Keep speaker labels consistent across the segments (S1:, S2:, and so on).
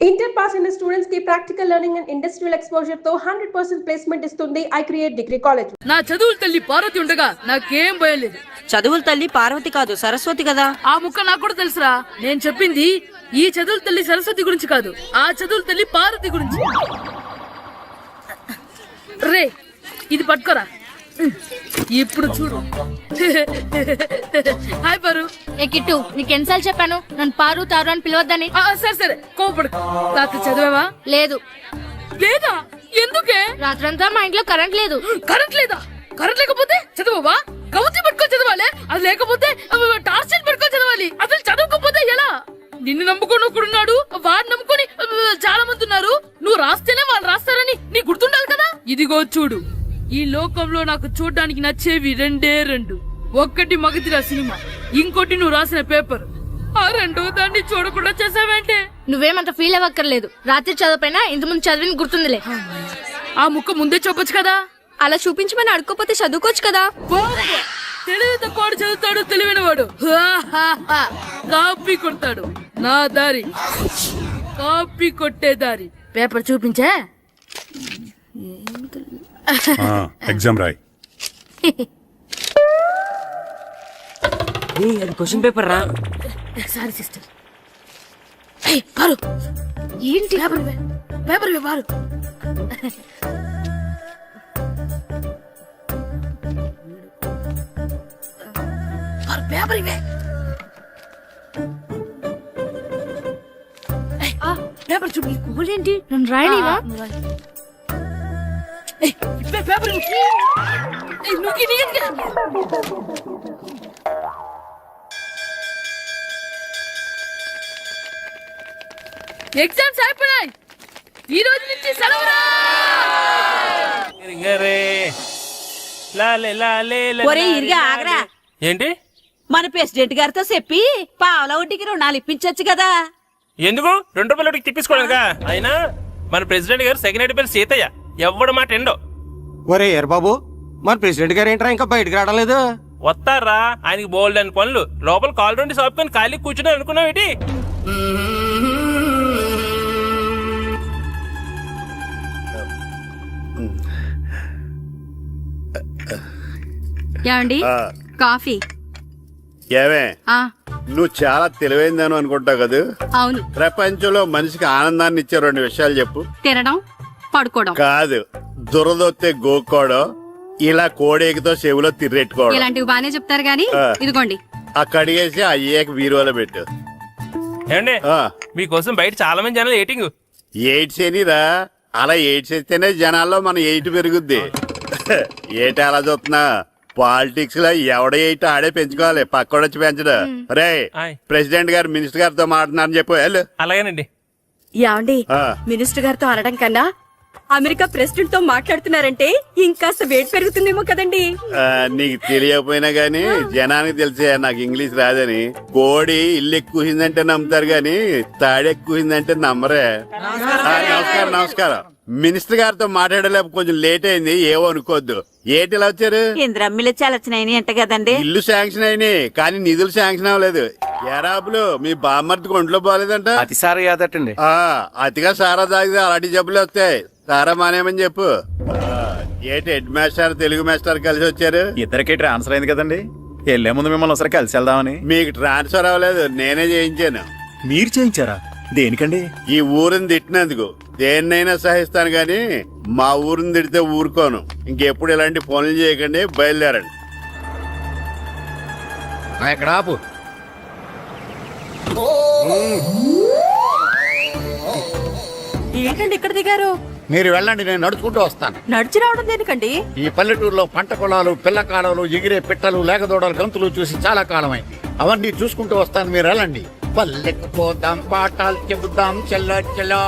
S1: Inter pass అయిన students కి practical learning and industrial exposure తో 100% ప్లేస్మెంట్ ఇస్తుంది ఐ క్రియేట్ డిగ్రీ కాలేజ్.
S2: నా చదువుల తల్లి పార్వతి ఉండగా నాకేం భయం లేదు.
S3: చదువుల తల్లి పార్వతి కాదు సరస్వతి కదా.
S2: ఆ ముక్క నాకు కూడా తెలుసురా. నేను చెప్పింది ఈ చదువుల తల్లి సరస్వతి గురించి కాదు, ఆ చదువుల తల్లి పార్వతి గురించి. రే ఇది పట్టుకోరా, ఇప్పుడు చూడు. హాయ్ పారు.
S4: ఏ కిట్టు, నీకెన్నిసార్లు చెప్పాను నన్ను పారు తారు అని పిలవద్దని?
S2: సరే సరే కోపడు. రాత్రి చదివావా?
S4: లేదు.
S2: లేదా? ఎందుకే?
S4: రాత్రంతా మా ఇంట్లో కరెంట్ లేదు.
S2: కరెంట్ లేదా? కరెంట్ లేకపోతే చదవవా? కవచి పట్టుకొని చదవాలి, అది లేకపోతే టార్చ్ పట్టుకొని చదవాలి. అసలు చదవకపోతే ఎలా? నిన్ను నమ్ముకొని ఒకడున్నాడు, వాడిని నమ్ముకొని చాలా మంది ఉన్నారు. నువ్వు రాస్తేనే వాళ్ళు రాస్తారని నీకు గుర్తుండాలి కదా. ఇదిగో చూడు, ఈ లోకంలో నాకు చూడ్డానికి నచ్చేవి రెండే రెండు. ఒక్కటి మగధిరా సినిమా, ఇంకోటి నువ్వు రాసిన పేపర్. ఆ రెండో దాన్ని చూడకుండా చేసావేంటే?
S4: నువ్వేమంత ఫీల్ అవ్వక్కర్లేదు. రాత్రి చదవపోయినా ఇంతకుముందు చదివిన గుర్తుందిలే.
S2: ఆ ముక్క ముందే చెప్పొచ్చు కదా.
S4: అలా చూపించమని అడుక్కోపోతే చదువుకోవచ్చు కదా.
S2: తెలివి తక్కువ చదువుతాడు, తెలివైన వాడు కాపీ కొడతాడు. నా దారి కాపీ కొట్టే దారి. పేపర్ చూపించే
S5: ఎగ్జామ్ రాయ్.
S3: అది క్వశ్చన్ పేపర్ రా.
S2: Sorry sister. పారు ఏంటి పేపర్ పేపర్ పారు. పేపర్ ఇవే. పేపర్ చూపి.
S4: ఏంటి నన్ను రాయనివా?
S2: పేపర్ ఎగ్జామ్స్ అయిపోయాయి. ఈ రోజు నుంచి సెలవురా.
S3: ఒరే ఇరిగా ఆగరా.
S6: ఏంటి?
S3: మన ప్రెసిడెంట్ గారితో చెప్పి పావలా వడ్డీకి రుణాలు ఇప్పించొచ్చు కదా.
S6: ఎందుకు 2 రూపాయల వడ్డీకి తిప్పించుకోలేదుగా. అయినా మన ప్రెసిడెంట్ గారు సెకండ్ హెడ్ పేరు సీతయ్య, ఎవ్వడు మాట ఎండో.
S7: ఒరే ఎర్ బాబు, మన ప్రెసిడెంట్ గారు ఏంట్రా ఇంకా బయటకు రావడం లేదు?
S6: వస్తారా, ఆయనకి బోల్డ్ అని పనులు. లోపల కాల్ రెండు సాపుకొని ఖాళీ కూర్చుని అనుకున్నావు ఏంటి?
S4: ఏమండి కాఫీ?
S8: ఏమే, నువ్వు చాలా తెలివైందని అనుకుంటావు కదా.
S4: అవును.
S8: ప్రపంచంలో మనిషికి ఆనందాన్ని ఇచ్చే 2 విషయాలు చెప్పు.
S4: తినడం, పడుకోవడం.
S8: కాదు, దురదొత్తే గోక్కోవడం, ఇలా కోడేకితో చెవులో తిర్రెట్టుకోవడం.
S4: ఇలాంటివి బానే చెప్తారు గానీ ఇదిగోండి.
S8: ఆ కడిగేసి అయ్యేక వీరువలో పెట్టు.
S6: ఏమండి, మీకోసం బయట చాలా మంది జనాలు ఎయిటింగ్.
S8: ఎయిడ్స్ ఏనిరా, అలా ఎయిడ్స్ ఇస్తేనే జనాల్లో మన ఎయిట్ పెరుగుద్ది. ఏటి అలా చూస్తున్నా? పాలిటిక్స్ లో ఎవడ ఎయిట్ ఆడే పెంచుకోవాలి, పక్కోడొచ్చి పెంచడు. రే ప్రెసిడెంట్ గారు మినిస్టర్ గారితో మాట్లాడుతున్నారని చెప్పు.
S6: అలాగేనండి.
S9: యాండి, మినిస్టర్ గారితో అనడం కన్నా అమెరికా ప్రెసిడెంట్ తో మాట్లాడుతున్నారంటే ఇంకాస్త వేడి పెరుగుతుందేమో కదండి.
S8: నీకు తెలియకపోయినా గానీ జనానికి తెలిసే నాకు ఇంగ్లీష్ రాదని. కోడి ఇల్లు ఎక్కువసిందంటే నమ్ముతారు గాని తాడెక్కువసిందంటే నమ్మరే. నమస్కారం నమస్కారం. మినిస్టర్ గారితో మాట్లాడలేక కొంచెం లేట్ అయింది, ఏవో అనుకోవద్దు. ఏంటి ఇలా వచ్చారు?
S3: ఇంద్రమ్మిలు చాలా వచ్చినాయి అంట కదండి.
S8: ఇల్లు శాంక్షన్ అయినాయి కానీ నిధులు శాంక్షన్ అవ్వలేదు. ఎరాబులు మీ బామ్మర్తికి ఒంట్లో పోలేదంట.
S7: అతిసారి యాదటండి.
S8: అతిగా సారా తాగితే అలాంటి జబ్బులు వస్తాయి. సారా మానేమని చెప్పు. ఏంటి హెడ్ మాస్టర్ తెలుగు మాస్టర్ కలిసి వచ్చారు?
S5: ఇద్దరికి ట్రాన్స్ఫర్ అయింది కదండి, వెళ్లే ముందు మిమ్మల్ని ఒకసారి కలిసి వెళ్దామని.
S8: మీకు ట్రాన్స్ఫర్ అవ్వలేదు, నేనే చేయించాను.
S5: మీరు చేయించారా? దేనికండి?
S8: ఈ ఊరిని తిట్టినందుకు. దేన్నైనా సహిస్తాను గాని మా ఊరిని తిడితే ఊరుకోను. ఇంకెప్పుడు ఇలాంటి పనులు చేయకండి, బయలుదేరండి.
S7: ఇక్కడ ఆపు.
S9: ఏంటండి ఇక్కడ దిగారు?
S7: మీరు వెళ్ళండి, నేను నడుచుకుంటూ వస్తాను.
S9: నడిచి రావడం దేనికండి?
S7: ఈ పల్లెటూరులో పంట పొలాలు, పిల్ల కాలాలు, ఎగిరే పిట్టలు, లేకదోడలు, గంతులు చూసి చాలా కాలమైంది. అవన్నీ చూసుకుంటూ వస్తాను, మీరు వెళ్ళండి. పల్లెకు పోదాం, పాఠాలు చెబుదాం, చెల్లో చెల్లో.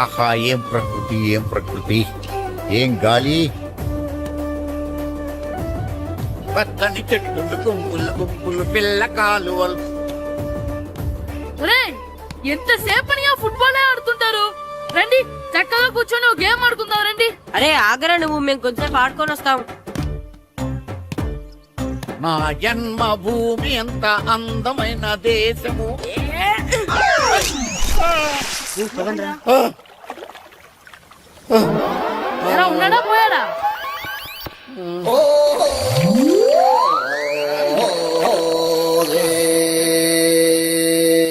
S7: ఆహా, ఏం ప్రకృతి, ఏం ప్రకృతి, ఏం గాలి. పచ్చని చెట్లు, గుంపులు గుంపులు, పిల్ల కాలువలు.
S2: ఎంతసేపని ఫుట్బాల్ ఆడుతుంటారు. రండి చక్కగా కూర్చొని గేమ్ ఆడుకుందాం రండి.
S3: అరే ఆగరా నువ్వు, మేము కొంచెం ఆడుకొని వస్తాం.
S7: నా జన్మభూమి ఎంత అందమైన దేశము.
S2: ఎరా ఉన్నాడా పోయాడా?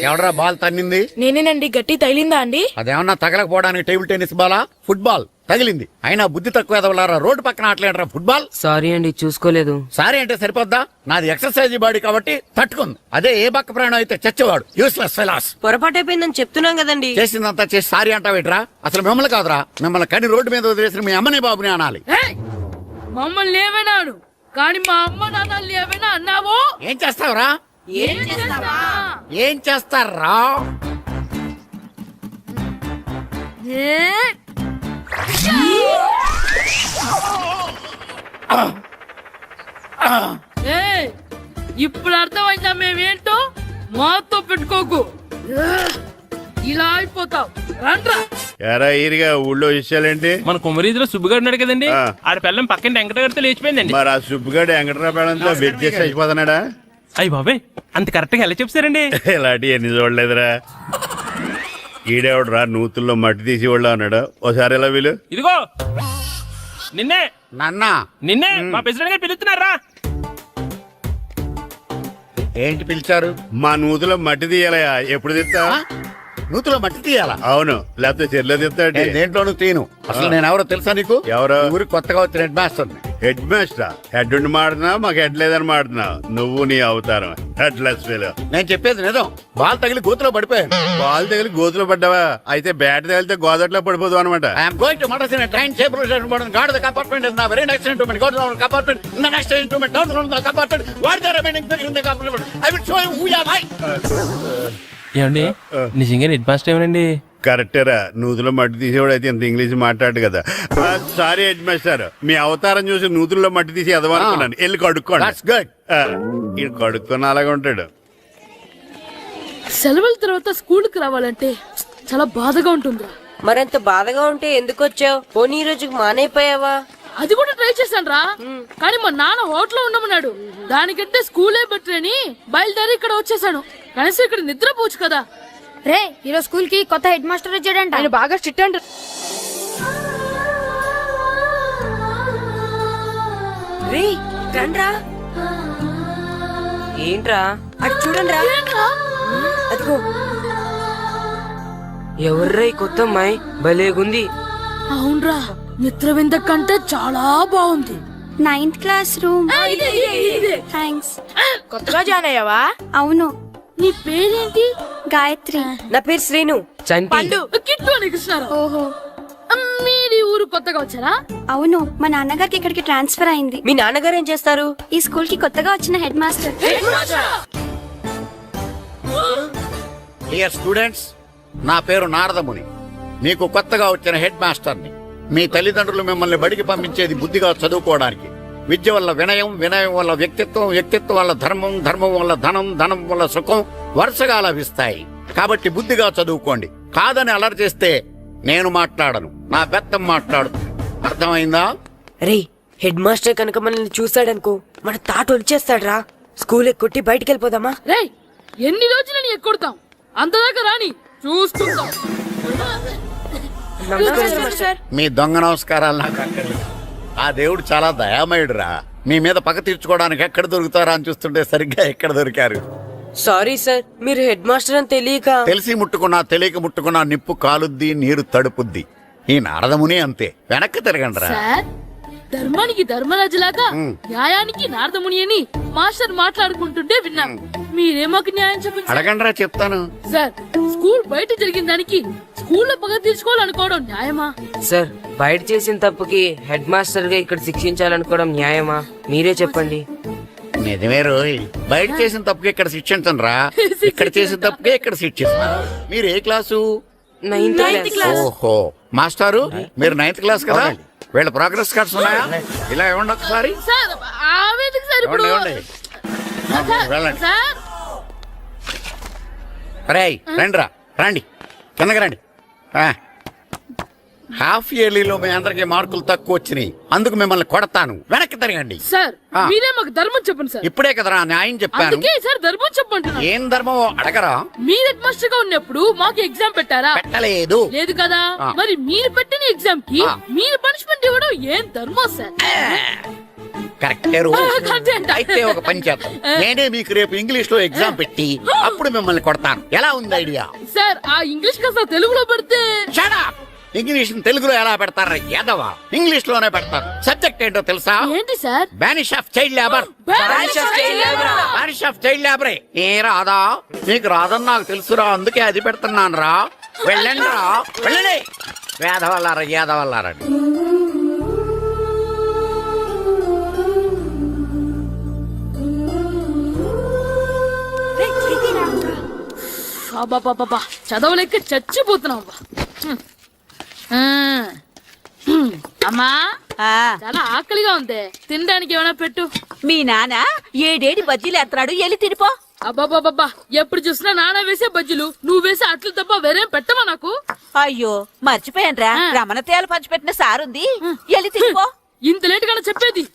S7: ఎవడరా బాల్ తన్నింది?
S2: నేనేనండి. గట్టి తగిలిందా అండి?
S7: అదేమన్నా తగలకపోవడానికి టేబుల్ టెన్నిస్ బాలా, ఫుట్బాల్ తగిలింది. అయినా బుద్ధి తక్కువ ఎదవలారా, రోడ్డు పక్కన ఆటలేడరా ఫుట్బాల్.
S10: సారీ అండి, చూసుకోలేదు.
S7: సారీ అంటే సరిపోద్దా? నాది ఎక్సర్సైజ్ బాడీ కాబట్టి తట్టుకుంది. అదే ఏ బక్క ప్రాణం అయితే చచ్చేవాడు. Useless fellas.
S10: పొరపాటు అయిపోయిందని చెప్తున్నాం కదండి.
S7: చేసిందంతా చేసి సారీ అంటావేట్రా? అసలు మిమ్మల్ని కాదురా, మిమ్మల్ని కని రోడ్డు మీద వదిలేసిన మీ అమ్మని బాబుని అనాలి.
S2: ఏయ్! మమ్మల్ని ఏమైనాడు కానీ మా అమ్మ నాన్నల్ని ఏమైనా అన్నావో?
S7: ఏం చేస్తావురా?
S2: ఏం చేస్తావా?
S7: ఏం చేస్తారా?
S2: ఏ? ఏయ్! ఇప్పుడు అర్థమైందా మేమేంటో? మాతో పెట్టుకోకు, ఇలా అయిపోతావు. రండ్రా.
S8: ఎరా ఈరిగా ఊళ్ళో విషయాలేంటి?
S6: మన కుమరీధిలో సుబ్బుగాడు ఉన్నాడు కదండి,
S8: ఆ.
S6: ఆడ పిల్లం పక్కన వెంకటగారితో లేచిపోయిందండి.
S8: మరి ఆ సుబ్బుగాడు వెంకటరాపేడంతో వెయిట్ చేసి అయిపోతున్నాడా?
S6: అయ్యి బాబాయ్, అంత కరెక్ట్ గా ఎలా చెప్తారండి?
S8: ఇలాంటి ఎన్ని చూడలేదురా. ఈడేవడరా నూతుల్లో మట్టి తీసి వాళ్ళు అన్నాడు. ఓసారి ఎలా వీలు?
S6: ఇదిగో నిన్నే
S7: నాన్నా
S6: నిన్నే మా ప్రెసిడెంట్ గారు పిలుస్తున్నారా?
S7: ఏంటి పిలిచారు?
S8: మా నూతులో మట్టి తీయాలయా. ఎప్పుడు తీస్తా?
S7: నూతులో మట్టి తీయాలా?
S8: అవును, లేకపోతే చెర్లో తీస్తాడు.
S7: నేను దేంట్లోనూ తీను. అసలు నేను ఎవరో తెలుసా నీకు?
S8: ఎవరు?
S7: ఈ ఊరికి కొత్తగా వచ్చిన head master.
S8: Head master? Head ఉండి మాడుతున్నావు, మాకు హెడ్ లేదని మాడుతున్నావు. నువ్వు నీ అవతారం హెడ్ లెస్ ఫీల్.
S7: నేను చెప్పేది నిజం. బాల్ తగిలి గోతులో పడిపోయాను.
S8: బాల్ తగిలి గోతులో పడ్డావా? అయితే బ్యాట్ తగిలితే గోదట్లో పడిపోదు అనమాట.
S7: I'm going to Madras in train safe route board guard the compartment is నా very next instrument go to the compartment in the next instrument down the compartment what the remaining thing in the compartment I will show you who you are.
S6: ఏమండి నిజంగా head master ఏమనండి?
S8: కరెక్టేరా, నూతులో మట్టి తీసేవాడు అయితే ఇంత English మాట్లాడు కదా. Sorry head master, మీ అవతారం చూసి నూతుల్లో మట్టి తీసి ఎదవనుకున్నాను. వెళ్ళి కడుక్కోండి.
S7: That's good.
S8: ఇది కడుక్కొని అలాగే ఉంటాడు.
S2: సెలవుల తర్వాత స్కూల్కి రావాలంటే చాలా బాధగా ఉంటుంది.
S10: మరంత బాధగా ఉంటే ఎందుకు వచ్చావు? పోనీ ఈ రోజుకి మానైపోయావా?
S2: అది కూడా ట్రై చేశాను రా, కానీ మా నాన్న హోటల్లో ఉండమన్నాడు. దానికంటే స్కూలే బెటర్ అని బయలుదేరి ఇక్కడ వచ్చేసాను. కనీసం ఇక్కడ నిద్రపోవచ్చు కదా.
S4: రే ఈరోజు స్కూల్ కి కొత్త హెడ్ మాస్టర్ వచ్చాడంట. ఆయన బాగా స్ట్రిక్ట్ అంట.
S10: రే రండ్రా. ఏంట్రా అటు చూడండిరా. అదిగో ఎవర్రా ఈ కొత్త అమ్మాయి? భలేగుంది.
S2: అవునరా, మిత్రవింద కంటే చాలా బాగుంది.
S9: 9th class room. థ్యాంక్స్.
S2: కొత్తగా జాయిన్ అయ్యావా?
S9: అవును.
S2: నీ పేరేంటి?
S9: గాయత్రి.
S10: నా పేరు శ్రీను.
S2: పండు. కిట్టు అని కృష్ణారావు.
S9: ఓహో.
S2: మీరు ఈ ఊరు కొత్తగా వచ్చారా?
S9: అవును, మా నాన్నగారికి ఇక్కడికి ట్రాన్స్ఫర్ అయింది.
S10: మీ నాన్నగారు ఏం చేస్తారు?
S9: ఈ స్కూల్ కి కొత్తగా వచ్చిన హెడ్ మాస్టర్.
S7: డియర్ స్టూడెంట్స్, నా పేరు నారదముని. మీకు కొత్తగా వచ్చిన హెడ్ మాస్టర్ని. మీ తల్లిదండ్రులు మిమ్మల్ని బడికి పంపించేది బుద్ధిగా చదువుకోవడానికి. విద్య వల్ల వినయం, వినయం వల్ల వ్యక్తిత్వం, వ్యక్తిత్వం వల్ల ధర్మం, ధర్మం వల్ల ధనం, ధనం వల్ల సుఖం వరుసగా లభిస్తాయి. కాబట్టి బుద్ధిగా చదువుకోండి. కాదని అలర్ చేస్తే నేను మాట్లాడను, నా బెత్తం మాట్లాడు. అర్థమైందా?
S10: రే హెడ్ మాస్టర్ కనుక మనల్ని చూసాడనుకో మన తాట వచ్చేస్తాడ్రా. స్కూల్ ఎక్కొట్టి బయటికి వెళ్ళిపోదామా?
S2: రే ఎన్ని రోజులని ఎక్కొడతాం? అంతదాకా రాని చూసుకుందాం.
S7: మీ దొంగ నమస్కారాలు నాకు అక్కర్లేదు. ఆ దేవుడు చాలా దయామయుడురా. మీ మీద పగ తీర్చుకోవడానికి ఎక్కడ దొరుకుతారా అని చూస్తుంటే సరిగ్గా ఎక్కడ దొరికారు.
S10: సారీ సార్, మీరు హెడ్ మాస్టర్ అని తెలియక.
S7: తెలిసి ముట్టుకున్నా తెలియక ముట్టుకున్నా నిప్పు కాలుద్ది, నీరు తడుపుద్ది. ఈ నారదముని అంతే. వెనక్కి తిరగండిరా.
S2: సార్, ధర్మానికి ధర్మరాజులాగా న్యాయానికి నారదముని అని మాస్టర్ మాట్లాడుకుంటుంటే విన్నాం. మీరేమాకు న్యాయం చెప్పండి.
S7: అడగండిరా, చెప్తాను.
S2: సార్, స్కూల్ బయట జరిగిన దానికి స్కూల్లో పగ తీర్చుకోవాలనుకోవడం న్యాయమా?
S10: సార్, బయట చేసిన తప్పుకి హెడ్ మాస్టర్ గా ఇక్కడ శిక్షించాలనుకోవడం న్యాయమా? మీరే చెప్పండి.
S7: నిజమే రోయ్, బయట చేసిన తప్పుకి ఇక్కడ శిక్షించను రా. ఇక్కడ చేసిన తప్పుకే ఇక్కడ శిక్షిస్తాను. మీరు ఏ క్లాసు?
S10: 9th class.
S7: ఓహో, మాస్టారు మీరు 9th క్లాస్ కదా? వీళ్ళ ప్రోగ్రెస్ కార్డ్స్ ఉన్నాయా? ఇలా ఇవ్వండి ఒకసారి.
S2: సార్, ఆవేదకి సార్ ఇప్పుడు
S7: ఇవ్వండి. వెళ్ళండి.
S2: సార్,
S7: రేయ్ రండిరా, రండి కిందకి రండి. హాఫ్ ఇయర్లీలో మీ అందరికి మార్కులు తక్కువ వచ్చినాయి, అందుకు మిమ్మల్ని కొడతాను. వెనక్కి తిరగండి.
S2: సార్
S7: ఆ.
S2: మీరే మాకు ధర్మం చెప్పండి సార్.
S7: ఇప్పుడే కదరా న్యాయం చెప్పాను.
S2: అందుకే సార్ ధర్మం చెప్పంటున్నా.
S7: ఏం ధర్మం అడగరా?
S2: మీరు హెడ్ మాస్టర్ గా ఉన్నప్పుడు మాకు ఎగ్జామ్ పెట్టారా?
S7: పెట్టలేదు.
S2: లేదు కదా.
S7: ఆ.
S2: మరి మీరు పెట్టిన ఎగ్జామ్ కి
S7: ఆ.
S2: మీరు పనిష్మెంట్ ఇవ్వడం ఏం ధర్మం సార్?
S7: కరెక్టే రో.
S2: కరెక్టే అంట.
S7: అయితే ఒక పని చేద్దాం, నేనే మీకు రేపు ఇంగ్లీష్ లో ఎగ్జామ్ పెట్టి అప్పుడు మిమ్మల్ని కొడతాను. ఎలా ఉంది ఐడియా?
S2: సార్ ఆ ఇంగ్లీష్ కాస్త తెలుగులో పెడితే.
S7: Shut up! ఇంగ్లీష్ తెలుగులో ఎలా పెడతారా యాదవా? ఇంగ్లీష్ లోనే పెడతారు. సబ్జెక్ట్ ఏంటో తెలుసా?
S2: ఏంటి sir?
S7: Banish of child labour.
S2: Banish of child labor.
S7: Banish of child లేబరే. ఏ రాదా? నీకు రాదని నాకు తెలుసురా, అందుకే అది పెడుతున్నాను రా. వెళ్ళండి రా, వెళ్ళండి. వేదవల్లారా యాదవల్లారండి.
S2: బాబా చదవలేక చచ్చిపోతున్నాం. అమ్మా
S3: ఆ,
S2: చాలా ఆకలిగా ఉంది, తినడానికి ఏమైనా పెట్టు.
S3: మీ నాన్న ఏడేడి బజ్జీలు ఎత్తాడు, ఎల్లి తినిపో.
S2: అబ్బాబాబా ఎప్పుడు చూసినా నాన్న వేసే బజ్జీలు, నువ్వు వేసే అట్లు తప్ప వేరేం పెట్టవా నాకు?
S3: అయ్యో మర్చిపోయానురా, రమణ తేలు పంచిపెట్టిన సారుంది, ఎల్లి తినిపో.
S2: ఇంత లేట్ గా చెప్పేది.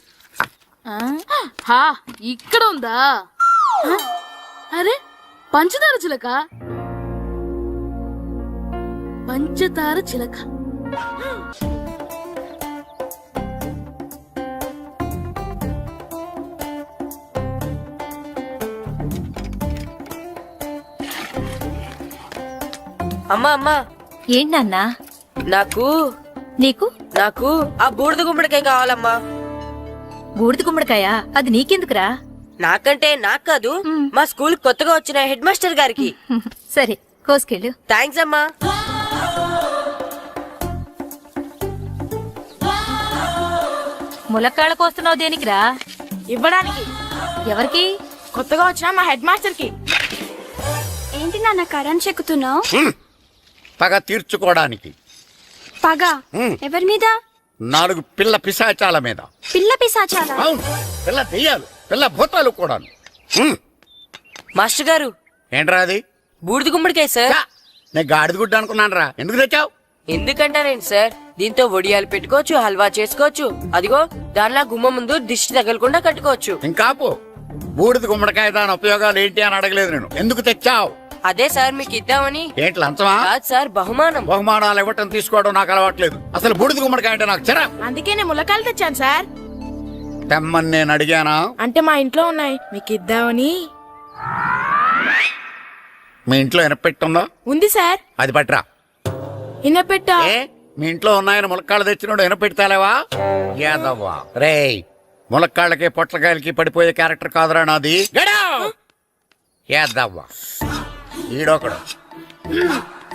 S2: హా ఇక్కడ ఉందా? అరే పంచదార చిలక, పంచదార చిలక.
S10: అమ్మా అమ్మా,
S4: ఏంటన్నా?
S10: నాకు
S4: నీకు
S10: నాకు ఆ బూడిద గుమ్మడికాయ కావాలమ్మా.
S4: బూడిద గుమ్మడికాయ? అది నీకెందుకురా?
S10: నాకంటే నాకు కాదు, మా స్కూల్ కొత్తగా వచ్చిన హెడ్ మాస్టర్ గారికి.
S4: సరే కోసుకెళ్ళు.
S10: థ్యాంక్స్ అమ్మా.
S4: ములక్కాళ్ళ కోస్తున్నావు దేనికిరా?
S9: ఇవ్వడానికి.
S4: ఎవరికి?
S9: కొత్తగా వచ్చిన మా హెడ్ మాస్టర్ కి. ఏంటి నాన్న కరెంట్ చెక్కుతున్నావు?
S7: పగ తీర్చుకోవడానికి.
S9: పగ
S7: హ్మ్.
S9: ఎవరి మీద?
S7: 4 పిల్ల పిశాచాల మీద.
S9: పిల్ల పిశాచాలా?
S7: అవును, పిల్ల దెయ్యాలు, పిల్ల భూతాలు కూడా.
S10: మాస్టర్ గారు,
S7: ఏంట్రా అది?
S10: బూడిద గుమ్మడికాయ సార్.
S7: ఛా, నేను గాడిద గుడ్డ అనుకున్నాను రా. ఎందుకు తెచ్చావు?
S10: ఎందుకంటారేంటి సార్, దీంతో వడియాలు పెట్టుకోవచ్చు, హల్వా చేసుకోవచ్చు. అదిగో దానిలా గుమ్మ ముందు దిష్టి తగలకుండా కట్టుకోవచ్చు.
S7: ఇంకాపు, బూడిద గుమ్మడికాయ దాని ఉపయోగాలు ఏంటి అని అడగలేదు నేను. ఎందుకు తెచ్చావు?
S10: అదే సార్ మీకు ఇద్దామని.
S7: ఏంటి లంచమా?
S10: కాదు సార్, బహుమానం.
S7: బహుమానాలు ఇవ్వటం తీసుకోవడం నాకు అలవాట్లేదు. అసలు బూడిద గుమ్మడికాయ అంటే నాకు చిరా.
S9: అందుకే నేను ములకాయలు తెచ్చాను సార్.
S7: తెమ్మని నేను అడిగానా?
S9: అంటే మా ఇంట్లో ఉన్నాయి, మీకు ఇద్దామని.
S7: మీ ఇంట్లో ఎనపెట్టుందా?
S9: ఉంది సార్.
S7: అది పట్రా.
S9: ఇన్నపెట్టా?
S7: ఏ, మీ ఇంట్లో ఉన్నాయని ములక్కాళ్ళు తెచ్చినోడు ఎనపెడతాలేవా? యాదవ్వా రేయ్, ములక్కాళ్ళకి పొట్లకాయలకి పడిపోయే క్యారెక్టర్ కాదురా నాది. యాదవ్వా ఈడొకడు.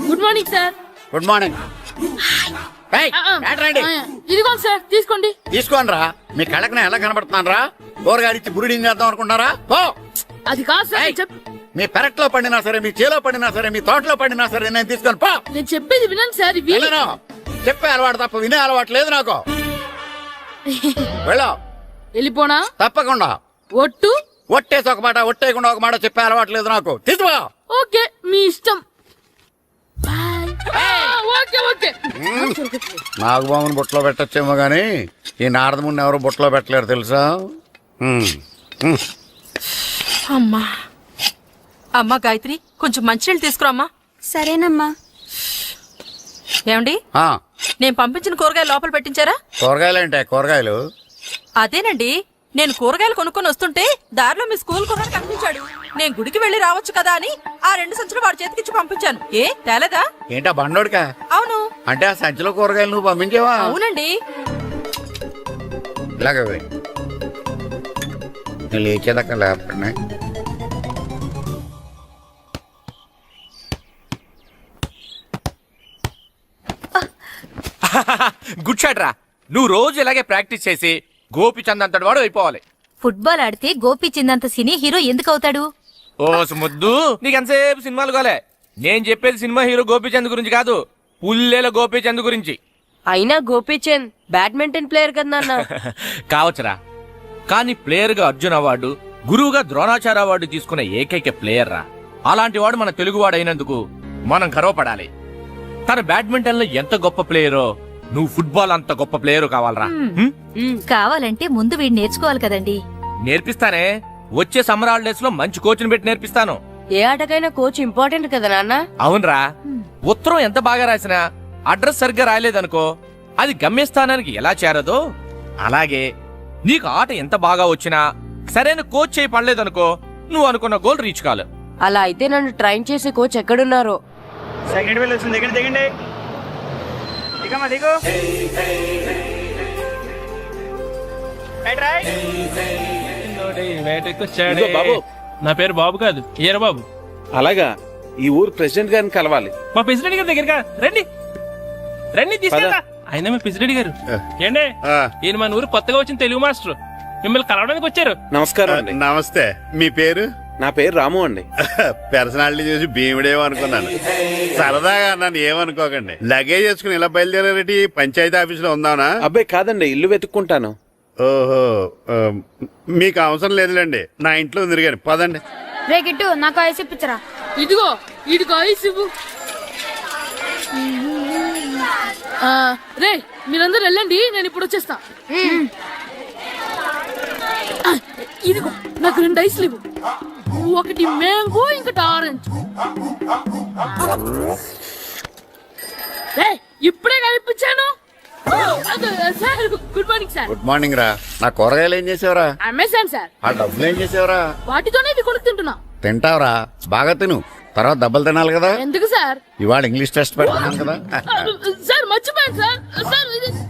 S2: Good morning sir.
S7: Good morning.
S2: ఇదిగో సార్ తీసుకోండి.
S7: తీసుకోని రా. మీ కళ్ళకి నేను ఎలా కనబడుతున్నాను రా? కూరగాయలిచ్చి బురిడింగ్ చేద్దాం అనుకుంటారా? పో.
S2: అది కాదు సార్.
S7: మీ పెరట్లో పండినా సరే, మీ చేలో పండినా సరే, మీ తోటలో పండినా సరే, నేను తీసుకొని పో.
S2: నేను చెప్పేది వినండి సార్. ఇవి
S7: వెళ్ళను. చెప్పే అలవాటు తప్ప వినే అలవాటు లేదు నాకు. వెళ్ళా.
S2: వెళ్ళిపోనా?
S7: తప్పకుండా.
S2: ఒట్టు?
S7: ఒట్టేసి ఒక మాట, ఒట్టేయకుండా ఒక మాట చెప్పే అలవాటు లేదు నాకు. తీసుకో.
S2: ఓకే మీ ఇష్టం. Okay okay.
S7: నాగబాబుని బుట్టలో పెట్టచ్చేమో గాని ఈ నారదముని ఎవరు బుట్టలో పెట్టలేరు తెలుసా?
S9: అమ్మా.
S3: అమ్మా గాయత్రి, కొంచెం మంచినీళ్ళు తీసుకురామ్మా.
S9: సరేనమ్మా.
S3: ఏమండి,
S7: ఆ,
S3: నేను పంపించిన కూరగాయలు లోపల పెట్టించారా?
S7: కూరగాయలు ఏంటే? కూరగాయలు
S3: అదేనండి, నేను కూరగాయలు కొనుక్కొని వస్తుంటే దారిలో మీ స్కూల్ కుర్రాడు కనిపించాడు. నేను గుడికి వెళ్లి రావచ్చు కదా అని ఆ 2 సంచులు వాడి చేతికిచ్చి పంపించాను. ఏ తేలేదా?
S7: ఏంటా బండోడికా?
S3: అవును.
S7: అంటే ఆ సంచిలో కూరగాయలు నువ్వు పంపించావా?
S3: అవునండి.
S7: ఇలాగ నేను లేచేదాకా లేపండి.
S11: గుడ్ షాట్ రా. నువ్వు రోజు ఇలాగే ప్రాక్టీస్ చేసి గోపిచంద్ అంతటి వాడు అయిపోవాలి.
S4: ఫుట్బాల్ ఆడితే గోపిచంద్ సినీ హీరో ఎందుకు అవుతాడు?
S11: ఓ ముద్దు, నీకెంతసేపు సినిమాలు కాలే. నేను చెప్పేది సినిమా హీరో గోపిచంద్ గురించి కాదు, పుల్లేల గోపిచంద్ గురించి.
S10: అయినా గోపీచంద్ బ్యాడ్మింటన్ ప్లేయర్ కదా నాన్న.
S11: కావచ్చురా, కానీ ప్లేయర్ గా అర్జున్ అవార్డు, గురువుగా ద్రోణాచార్య అవార్డు తీసుకున్న ఏకైక ప్లేయర్ రా. అలాంటి వాడు మన తెలుగువాడు అయినందుకు మనం గర్వపడాలి. తన బ్యాడ్మింటన్ లో ఎంత గొప్ప ప్లేయరో నువ్వు ఫుట్బాల్ అంత గొప్ప ప్లేయర్ కావాలరా
S9: కావాలంటే ముందు వీడు నేర్చుకోవాలి కదండి.
S11: నేర్పిస్తానే. వచ్చే సమ్మర్ హాలిడేస్ లో మంచి కోచ్ని పెట్టి నేర్పిస్తాను.
S10: ఏ ఆటకైనా కోచ్ ఇంపార్టెంట్ కదా నాన్న.
S11: అవునరా, ఉత్తరం ఎంత బాగా రాసినా అడ్రస్ సరిగ్గా రాయలేదనుకో అది గమ్యస్థానానికి ఎలా చేరదో అలాగే నీకు ఆట ఎంత బాగా వచ్చినా సరైన కోచ్ చేయి పడలేదనుకో నువ్వు అనుకున్న గోల్ రీచ్ కాలు.
S10: అలా అయితే నన్ను ట్రైన్ చేసే కోచ్ ఎక్కడున్నారో.
S12: సెకండ్ బిల్ వచ్చింది, దిగండి దిగండి. దిగమ్మా దిగు.
S6: ఇదిగో బాబు. నా పేరు బాబు కాదు, ఈయన బాబు.
S5: అలాగా, ఈ ఊరు ప్రెసిడెంట్ గారిని కలవాలి.
S6: మా ప్రెసిడెంట్ గారి దగ్గరగా రండి రండి తీసుకెళ్తా. ఆయన మీ ప్రెసిడెంట్ గారు ఏండే, ఈయన మన ఊరు కొత్తగా వచ్చిన తెలుగు మాస్టర్, మిమ్మల్ని కలవడానికి వచ్చారు.
S5: నమస్కారం అండి.
S8: నమస్తే. మీ పేరు?
S5: నా పేరు రాము అండి.
S8: పర్సనాలిటీ చూసి భీముడేమో అనుకున్నాను. సరదాగా నన్ను ఏమనుకోకండి. లగేజ్ చేసుకుని ఇలా బయలుదేరేటి పంచాయతీ ఆఫీసులో ఉందానా?
S5: అబ్బాయి కాదండి, ఇల్లు వెతుక్కుంటాను.
S8: ఓహో, మీకు అవసరం లేదులేండి, నా ఇంట్లో తిరిగాను. పదండి.
S4: రే గిట్టు నాకు ఐస్ ఇప్పించరా.
S2: ఇదిగో ఇదిగో ఐస్ ఇవ్వు. రే మీరందరూ వెళ్ళండి, నేను ఇప్పుడు వచ్చేస్తా. ఇదిగో నాకు 2 ఐస్లు ఇవ్వు. ఒకటి మ్యాంగో, ఇంకటి ఆరెంజ్. ఇప్పుడే కనిపించాను. Sir good morning sir.
S7: Good morning రా. నా కూరగాయలు ఏం చేసావురా?
S2: Amazon sir.
S7: ఆ డబ్బులు ఏం చేసావురా?
S2: వాటితోనే ఇవి కొనుక్కు తింటున్నా.
S7: తింటావురా, బాగా తిను. తర్వాత దెబ్బలు తినాలి కదా.
S2: ఎందుకు సార్?
S7: ఇవాళ ఇంగ్లీష్ టెస్ట్ పెడుతున్నాను కదా.
S2: సార్ మర్చిపోయాను సార్. సార్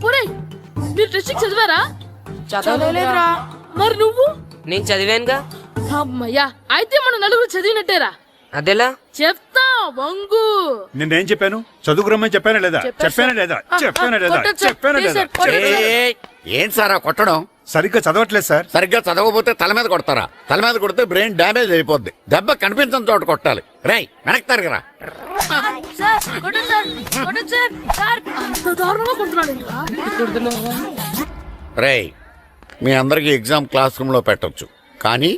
S2: ఒరేయ్, మీరు టెస్ట్ చదివారా?
S10: చదవలేదురా.
S2: మరి నువ్వు?
S10: నేను చదివానుగా.
S2: అమ్మయ్యా, అయితే మనం నలుగురు చదివినట్టేరా.
S10: అదెలా?
S2: చెప్తా వంగు.
S8: నేనేం చెప్పాను? చదువుకురమ్మని చెప్పానా లేదా? చెప్పానా లేదా? చెప్పానా లేదా? చెప్పానా లేదా?
S7: ఏంటి సార్ కొట్టడం?
S8: సరిగ్గా చదవట్లేదు సార్.
S7: సరిగ్గా చదవకపోతే తల మీద కొడతారా? తల మీద కొడితే బ్రెయిన్ డ్యామేజ్ అయిపోద్ది. దెబ్బ కనిపించని చోట కొట్టాలి. రేయ్ వెనక్కి తరగరా. రేయ్, మీ అందరికి ఎగ్జామ్ క్లాస్ రూమ్ లో పెట్టొచ్చు, కానీ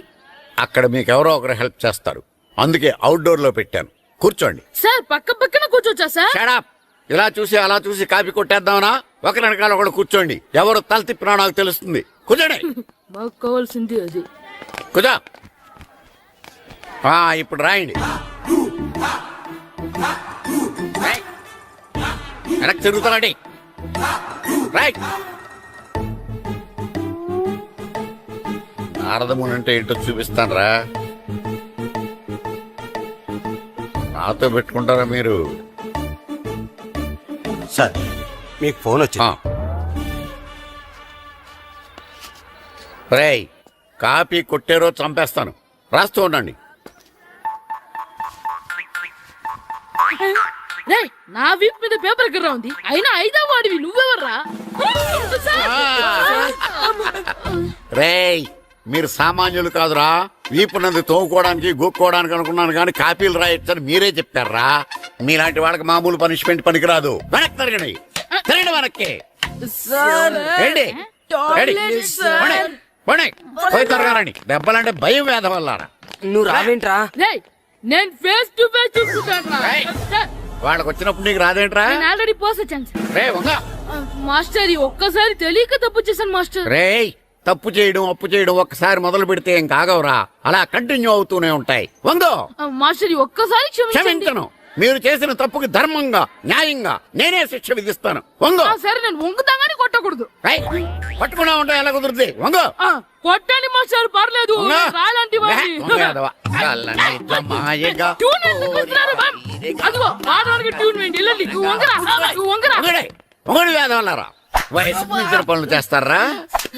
S7: అక్కడ మీకు ఎవరో ఒకరు హెల్ప్ చేస్తారు. అందుకే అవుట్డోర్ లో పెట్టాను. కూర్చోండి.
S2: సార్ పక్క పక్కన కూర్చోచ్చా సార్?
S7: Shut up. ఇలా చూసి అలా చూసి కాపీ కొట్టేద్దామనా? ఒకరి వెనకాల ఒకడు కూర్చోండి. ఎవరు తల తిప్పినా నాకు తెలుస్తుంది. కూర్చోండి.
S2: మాకు కావాల్సింది అది.
S7: కూర్చో. ఇప్పుడు రాయండి. వెనక్కి తిరుగుతానండి. రైట్. నారదముని అంటే ఏంటో చూపిస్తాను రా. నాతో పెట్టుకుంటారా మీరు?
S12: సార్ మీకు ఫోన్ వచ్చింది.
S7: రేయ్, కాపీ కొట్టారో చంపేస్తాను. రాస్తూ ఉండండి.
S2: రేయ్, నా వీప్ మీద పేపర్ ఎక్కడ ఉంది? అయినా 5వ వాడివి నువ్వెవర్రా?
S7: రేయ్, మీరు సామాన్యులు కాదురా. వీపునంది తోముకోవడానికి గోక్కోవడానికి అనుకున్నాను, కానీ కాపీలు రాయొచ్చని మీరే చెప్పారా. మీలాంటి వాళ్ళకి మామూలు పనిష్మెంట్ పనికిరాదు. వెనక్కి తిరగండి. తిరగండి వెనక్కి. ఏంటి? పోయి తిరగారండి. దెబ్బలంటే భయం వేద వల్ల.
S10: నువ్వు రావేంట్రా?
S2: రేయ్, నేను ఫేస్ టు ఫేస్ చూసుకుంటాను.
S7: వాళ్ళకి వచ్చినప్పుడు నీకు రాదేంట్రా?
S2: నేను ఆల్రెడీ పోస్ వచ్చాను సార్.
S7: రే వంగ.
S2: మాస్టర్, ఒక్కసారి తెలియక తప్పు చేశాను మాస్టర్.
S7: రేయ్, తప్పు చేయడం అప్పు చేయడం ఒక్కసారి మొదలు పెడితే ఏం కాగవరా. అలా కంటిన్యూ అవుతూనే ఉంటాయి. వందో.
S2: మాస్టర్, ఒక్కసారి
S7: క్షమించను. మీరు చేసిన తప్పుకి ధర్మంగా న్యాయంగా నేనే శిక్ష విధిస్తాను. వంగో.
S2: సరే, నేను వంగుతాగానే కొట్టకూడదు.
S7: పట్టుకున్నా ఉంటా ఎలా కుదురుతుంది? వంగో.
S2: కొట్టండి మాస్టర్, పర్లేదు. రాలాంటి అదిగో వాడడానికి ట్యూన్ వేయండి. వెళ్ళండి. నువ్వు వంగరా.
S7: వంగడి వేదవల్లారా. వయసుకు మించిన పనులు చేస్తారా?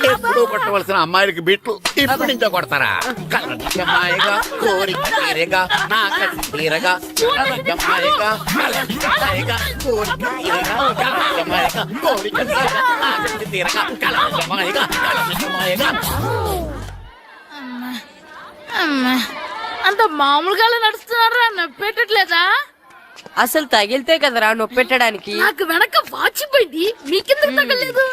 S7: ఎప్పుడు కొట్టవలసిన అమ్మాయిలకి బిట్లు ఇప్పటి నుంచో కొడతారా? కలజమాయగా కోరిక తీరగా నా కసి తీరగా కలజమాయగా కలజమాయగా కోరిక తీరగా కలజమాయగా కోరిక తీరగా నా కసి తీరగా కలజమాయగా కలజమాయగా.
S2: అంత మామూలుగా నడుస్తున్నారా? నొప్పెట్టట్లేదా?
S10: అసలు తగిలితే కదరా నొప్పెట్టడానికి.
S2: నాకు వెనక వాచిపోయింది, మీకెందుకు తగలేదు?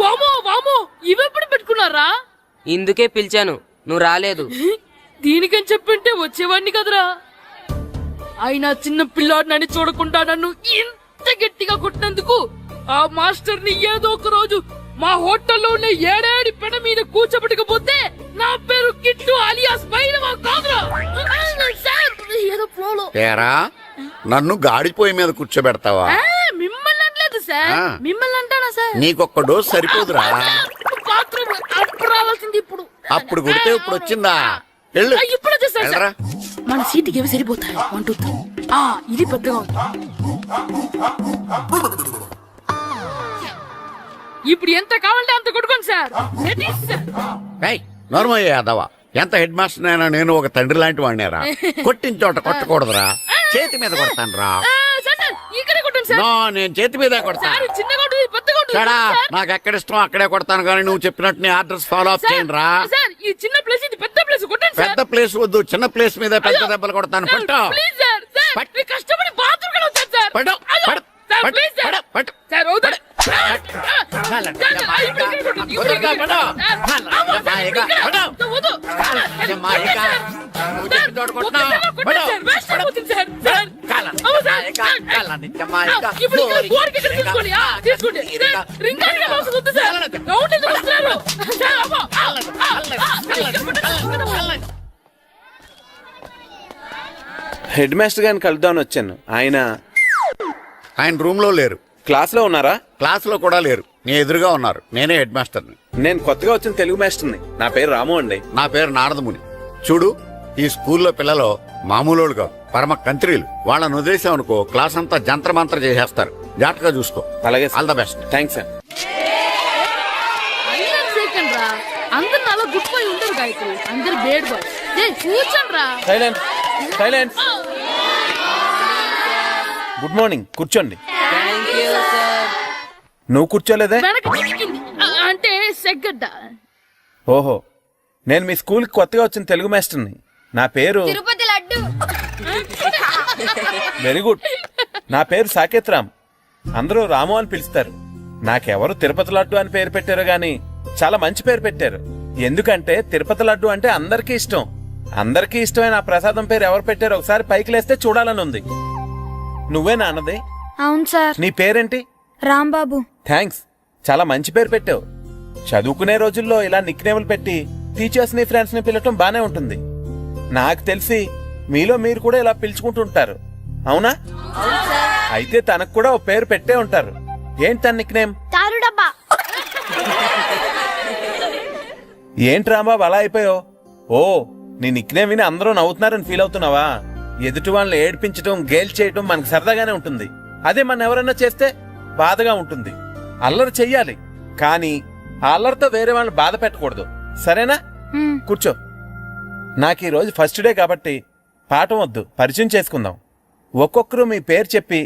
S2: వామో వామో, ఇవెప్పుడు పెట్టుకున్నారా?
S10: ఇందుకే పిలిచాను, నువ్వు రాలేదు.
S2: దీనికని చెప్పింటే వచ్చేవాడిని కదరా. అయినా చిన్న పిల్లాడినని చూడకుండా నన్ను ఇంత అంత గట్టిగా కొట్టినందుకు ఆ మాస్టర్ ని ఏదో ఒక రోజు మా హోటల్లో ఉన్న ఏడేడి పెడ మీద కూర్చోబెట్టకపోతే నా పేరు కిట్టు అలియాస్ బైరవా కాదురా. సార్, ఏదో ఫ్లోలో.
S7: తేరా నన్ను గాడిపోయి మీద కూర్చోబెడతావా?
S2: మిమ్మల్ని అనలేదు సార్,
S7: ఆ.
S2: మిమ్మల్ని అంటానా సార్?
S7: నీకొక్క డోస్ సరిపోదురా?
S2: బాత్రూమ్ అప్పుడు రావాల్సింది ఇప్పుడు.
S7: అప్పుడు కొడితే ఇప్పుడు వచ్చిందా? వెళ్ళు.
S2: ఇప్పుడు వచ్చేసారు సార్.
S7: వెళ్ళరా.
S2: మన సీటుకి ఏవి సరిపోతాయి? 1 2 3. ఇది పెద్దగా ఉంది. ఇప్పుడు ఎంత కావాలంటే అంత కొట్టుకోండి సార్. Ready sir.
S7: ఏయ్, నోర్మయ్య యాదవ, ఎంత హెడ్ మాస్టర్ అయినా నేను ఒక తండ్రి లాంటి వాడినేరా. కొట్టిన చోట కొట్టకూడదురా, చేతి మీద కొడతాను రా.
S2: సార్ సార్, ఇక్కడే కొట్టండి సార్.
S7: నో, నేను చేతి మీద కొడతా.
S2: సార్, చిన్నగా ఉంటుంది, పెద్దగా ఉంటుంది
S7: చెడా,
S2: సార్.
S7: నాకు ఎక్కడ ఇష్టం అక్కడే కొడతాను, కానీ నువ్వు చెప్పినట్టు నీ ఆర్డర్స్ ఫాలో అప్
S2: సార్,
S7: చేయండి రా.
S2: సార్, ఈ చిన్న ప్లేస్ ఇది పెద్ద ప్లేస్ కొట్టండి సార్.
S7: పెద్ద ప్లేస్ వద్దు, చిన్న ప్లేస్ మీద పెద్ద దెబ్బలు కొడతాను.
S2: సార్,
S7: పట్టు
S2: ప్లీజ్ సార్. సార్,
S7: పట్టు.
S2: మీరు కష్టపడి బాత్రూమ్ కూడా వచ్చారు సార్.
S7: పట్టు,
S2: అయ్యో,
S7: పట్టు,
S2: సార్,
S7: పట్టు,
S2: ప్లీజ్ సార్.
S7: పట్టు, పట్టు.
S2: సార్, వద్దు.
S7: పట్టు.
S2: సార్, సార్, ఇప్పుడు ఇక్కడ కొట్టండి, ఇప్పుడు ఇక్కడ కొట్టండి. సార్, అమ్మో, సార్, ఇక్కడ. వద్దు. సార్,
S7: నువ్వు చెప్పిన చోట కొట్టినా.
S2: కొట్టండి సార్, వేస్ట్ అయిపోతుంది సార్. సార్, అమ్మో, సార్. ఇప్పుడు ఇక్కడ బోర్డుకి ఇక్కడ తీసుకోండి. తీసుకోండి. సార్, రింగ్ ఆడిగా అవసరం వద్దు సార్. రౌండ్ ఎందుకు వస్తున్నారు? సార్, అమ్మో.
S13: హెడ్ మాస్టర్ గారిని కలుద్దామని వచ్చాను.
S7: ఆయన రూమ్ లో లేరు.
S13: క్లాస్లో ఉన్నారా?
S7: క్లాస్ లో కూడా లేరు, నీ ఎదురుగా ఉన్నారు. నేనే హెడ్ మాస్టర్ని.
S13: నేను కొత్తగా వచ్చిన తెలుగు మాస్టర్ని. నా పేరు రాము అండి.
S7: నా పేరు నారదముని. చూడు, ఈ స్కూల్లో పిల్లలు మామూలు కాదు, పరమ కంత్రీలు. వాళ్ళని వదిలేసాం అనుకో, క్లాస్ అంతా జంత్రమంత్ర చేసేస్తారు. జాగ్రత్తగా చూసుకో.
S13: అలాగే,
S7: all the best.
S13: Thanks sir.
S2: Second రా, అందరు అలా గుడ్ బాయ్ ఉండరు గాయత్రి, అందరు బేడ్ బాయ్. కూర్చోండి రా.
S13: Silence, silence. గుడ్ మార్నింగ్, కూర్చోండి. నువ్వు కూర్చోలేదే?
S2: వెనక చిక్కింది. అంటే సెగ్గడ్డ.
S13: ఓహో, నేను మీ స్కూల్కి కొత్తగా వచ్చిన తెలుగు మాస్టర్ని. నా పేరు
S4: తిరుపతి లడ్డు.
S13: Very good. నా పేరు సాకేత్ రామ్. అందరూ రాము అని పిలుస్తారు. నాకెవరు తిరుపతి లడ్డు అని పేరు పెట్టారో గాని చాలా మంచి పేరు పెట్టారు. ఎందుకంటే తిరుపతి లడ్డు అంటే అందరికీ ఇష్టం. అందరికీ ఇష్టమైన ఆ ప్రసాదం పేరు ఎవరు పెట్టారో ఒకసారి పైకి లేస్తే చూడాలని ఉంది. నువ్వే నాన్నది?
S4: అవును సార్.
S13: నీ పేరేంటి?
S4: రాంబాబు.
S13: థ్యాంక్స్, చాలా మంచి పేరు పెట్టావు. చదువుకునే రోజుల్లో ఇలా నిక్నేములు పెట్టి టీచర్స్ ని ఫ్రెండ్స్ ని పిలవటం బానే ఉంటుంది. నాకు తెలిసి మీలో మీరు కూడా ఇలా పిలుచుకుంటుంటారు, అవునా? అయితే తనకు కూడా ఓ పేరు పెట్టే ఉంటారు. ఏంటి తన నిక్నేమ్?
S4: తారు డబ్బా.
S13: ఏంటి రాంబాబు అలా అయిపోయావు? ఓ, నీ నిక్నేమ్ విని అందరూ నవ్వుతున్నారని ఫీల్ అవుతున్నావా? ఎదుటి వాళ్ళని ఏడ్పించడం, గేల్ చేయడం మనకు సరదాగానే ఉంటుంది. అదే మన ఎవరన్నా చేస్తే బాధగా ఉంటుంది. అల్లరి చెయ్యాలి, కానీ ఆ అల్లరితో వేరే వాళ్ళని బాధ పెట్టకూడదు, సరేనా? కూర్చో. నాకు ఈ రోజు ఫస్ట్ డే కాబట్టి పాఠం వద్దు, పరిచయం చేసుకుందాం. ఒక్కొక్కరు మీ పేరు చెప్పి